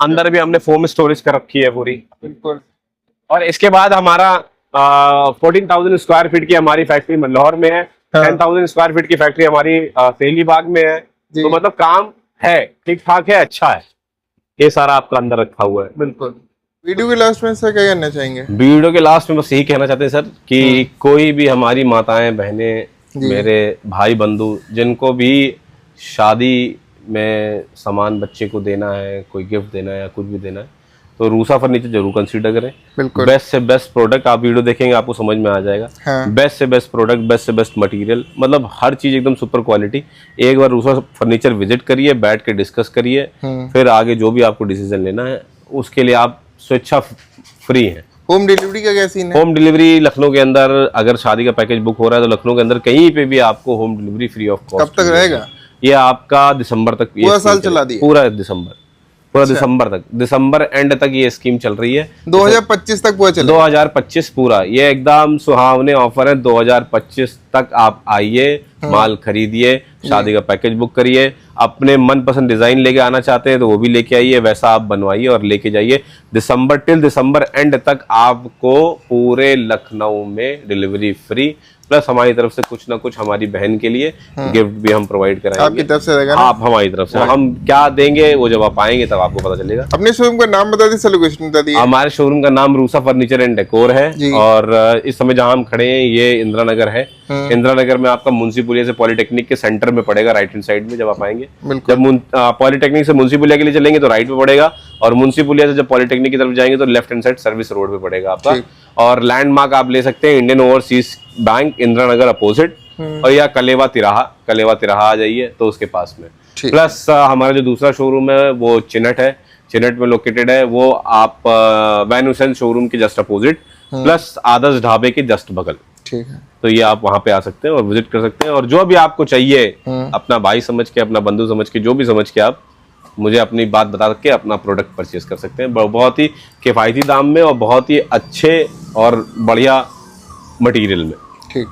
अंदर भी हमने फोम स्टोरेज कर रखी है पूरी। बिल्कुल। और इसके बाद हमारा 14,000 स्क्वायर फीट की हमारी फैक्ट्री लाहौर में है। 10,000 स्क्वायर फीट की फैक्ट्री हमारी सेली बाग में है। तो मतलब काम है, ठीक ठाक है, अच्छा है। ये सारा आपका अंदर रखा हुआ है। बिल्कुल। वीडियो के लास्ट में सर क्या कहना चाहेंगे? वीडियो के लास्ट में बस यही कहना चाहते हैं सर कि कोई भी हमारी माताएं बहनें, मेरे भाई बंधु, जिनको भी शादी में सामान बच्चे को देना है, कोई गिफ्ट देना है या कुछ भी देना है, तो रूसा फर्नीचर जरूर कंसीडर करें। बिल्कुल। बेस्ट से बेस्ट प्रोडक्ट, आप वीडियो देखेंगे आपको समझ में आ जाएगा। हाँ। बेस्ट से बेस्ट प्रोडक्ट, बेस्ट से बेस्ट मटेरियल, मतलब हर चीज एकदम सुपर क्वालिटी। एक बार रूसा फर्नीचर विजिट करिए, बैठ के डिस्कस करिए, फिर आगे जो भी आपको डिसीजन लेना है उसके लिए आप स्वेच्छा फ्री है। होम डिलीवरी का क्या सीन है? होम डिलीवरी लखनऊ के अंदर, अगर शादी का पैकेज बुक हो रहा है तो लखनऊ के अंदर कहीं पे भी आपको home delivery free of cost. कब तक रहेगा ये? आपका दिसंबर तक, पूरा साल चला दिया, पूरा दिसंबर, पूरा दिसंबर तक, दिसंबर एंड तक ये स्कीम चल रही है। 2025 तक पूरा चलेगा। 2025 पूरा, ये एकदम सुहावने ऑफर है। 2025 तक आप आइए, माल खरीदिए, शादी का पैकेज बुक करिए, अपने मनपसंद डिजाइन लेके आना चाहते हैं तो वो भी लेके आइए, वैसा आप बनवाइए और लेके जाइए। दिसंबर एंड तक आपको पूरे लखनऊ में डिलीवरी फ्री, प्लस हमारी तरफ से कुछ ना कुछ हमारी बहन के लिए गिफ्ट भी हम प्रोवाइड कराएंगे। आपकी तरफ से रहेगा ना? आप हमारी तरफ से, हम क्या देंगे वो जब आप आएंगे तब आपको पता चलेगा। अपने शोरूम का नाम बता दीजिए, लोकेशन बता दीजिए। हमारे शोरूम का नाम रूसा फर्नीचर एंड डेकोर है। और इस समय जहां हम खड़े हैं ये इंदिरा नगर है। इंदिरा नगर में आपका मुंशीपुलिया से पॉलिटेक्निक के सेंटर में पड़ेगा, राइट हैंड साइड में जब आप आएंगे। जब पॉलिटेक्निक से मुंशीपुलिया के लिए चलेंगे तो राइट पे पड़ेगा, और मुंशीपुलिया से जब पॉलिटेक्निक की तरफ जाएंगे तो left hand side service road पे पड़ेगा आपका। और लैंडमार्क आप ले सकते हैं Indian overseas bank, Indira Nagar opposite, और या कलेवा तिराहा आ जाइए तो उसके पास में। प्लस हमारा जो दूसरा शोरूम है वो चिनट है, चिनट में लोकेटेड है। वो आप वैन हुसैन शोरूम के जस्ट अपोजिट, प्लस आदर्श ढाबे के जस्ट बगल। ठीक है। तो ये आप वहां पे आ सकते हैं और विजिट कर सकते हैं, और जो भी आपको चाहिए अपना भाई समझ के, अपना बंधु समझ के, जो भी समझ के आप मुझे अपनी बात बता के अपना प्रोडक्ट परचेज कर सकते हैं, बहुत ही किफायती दाम में और बहुत ही अच्छे और बढ़िया मटेरियल में। ठीक।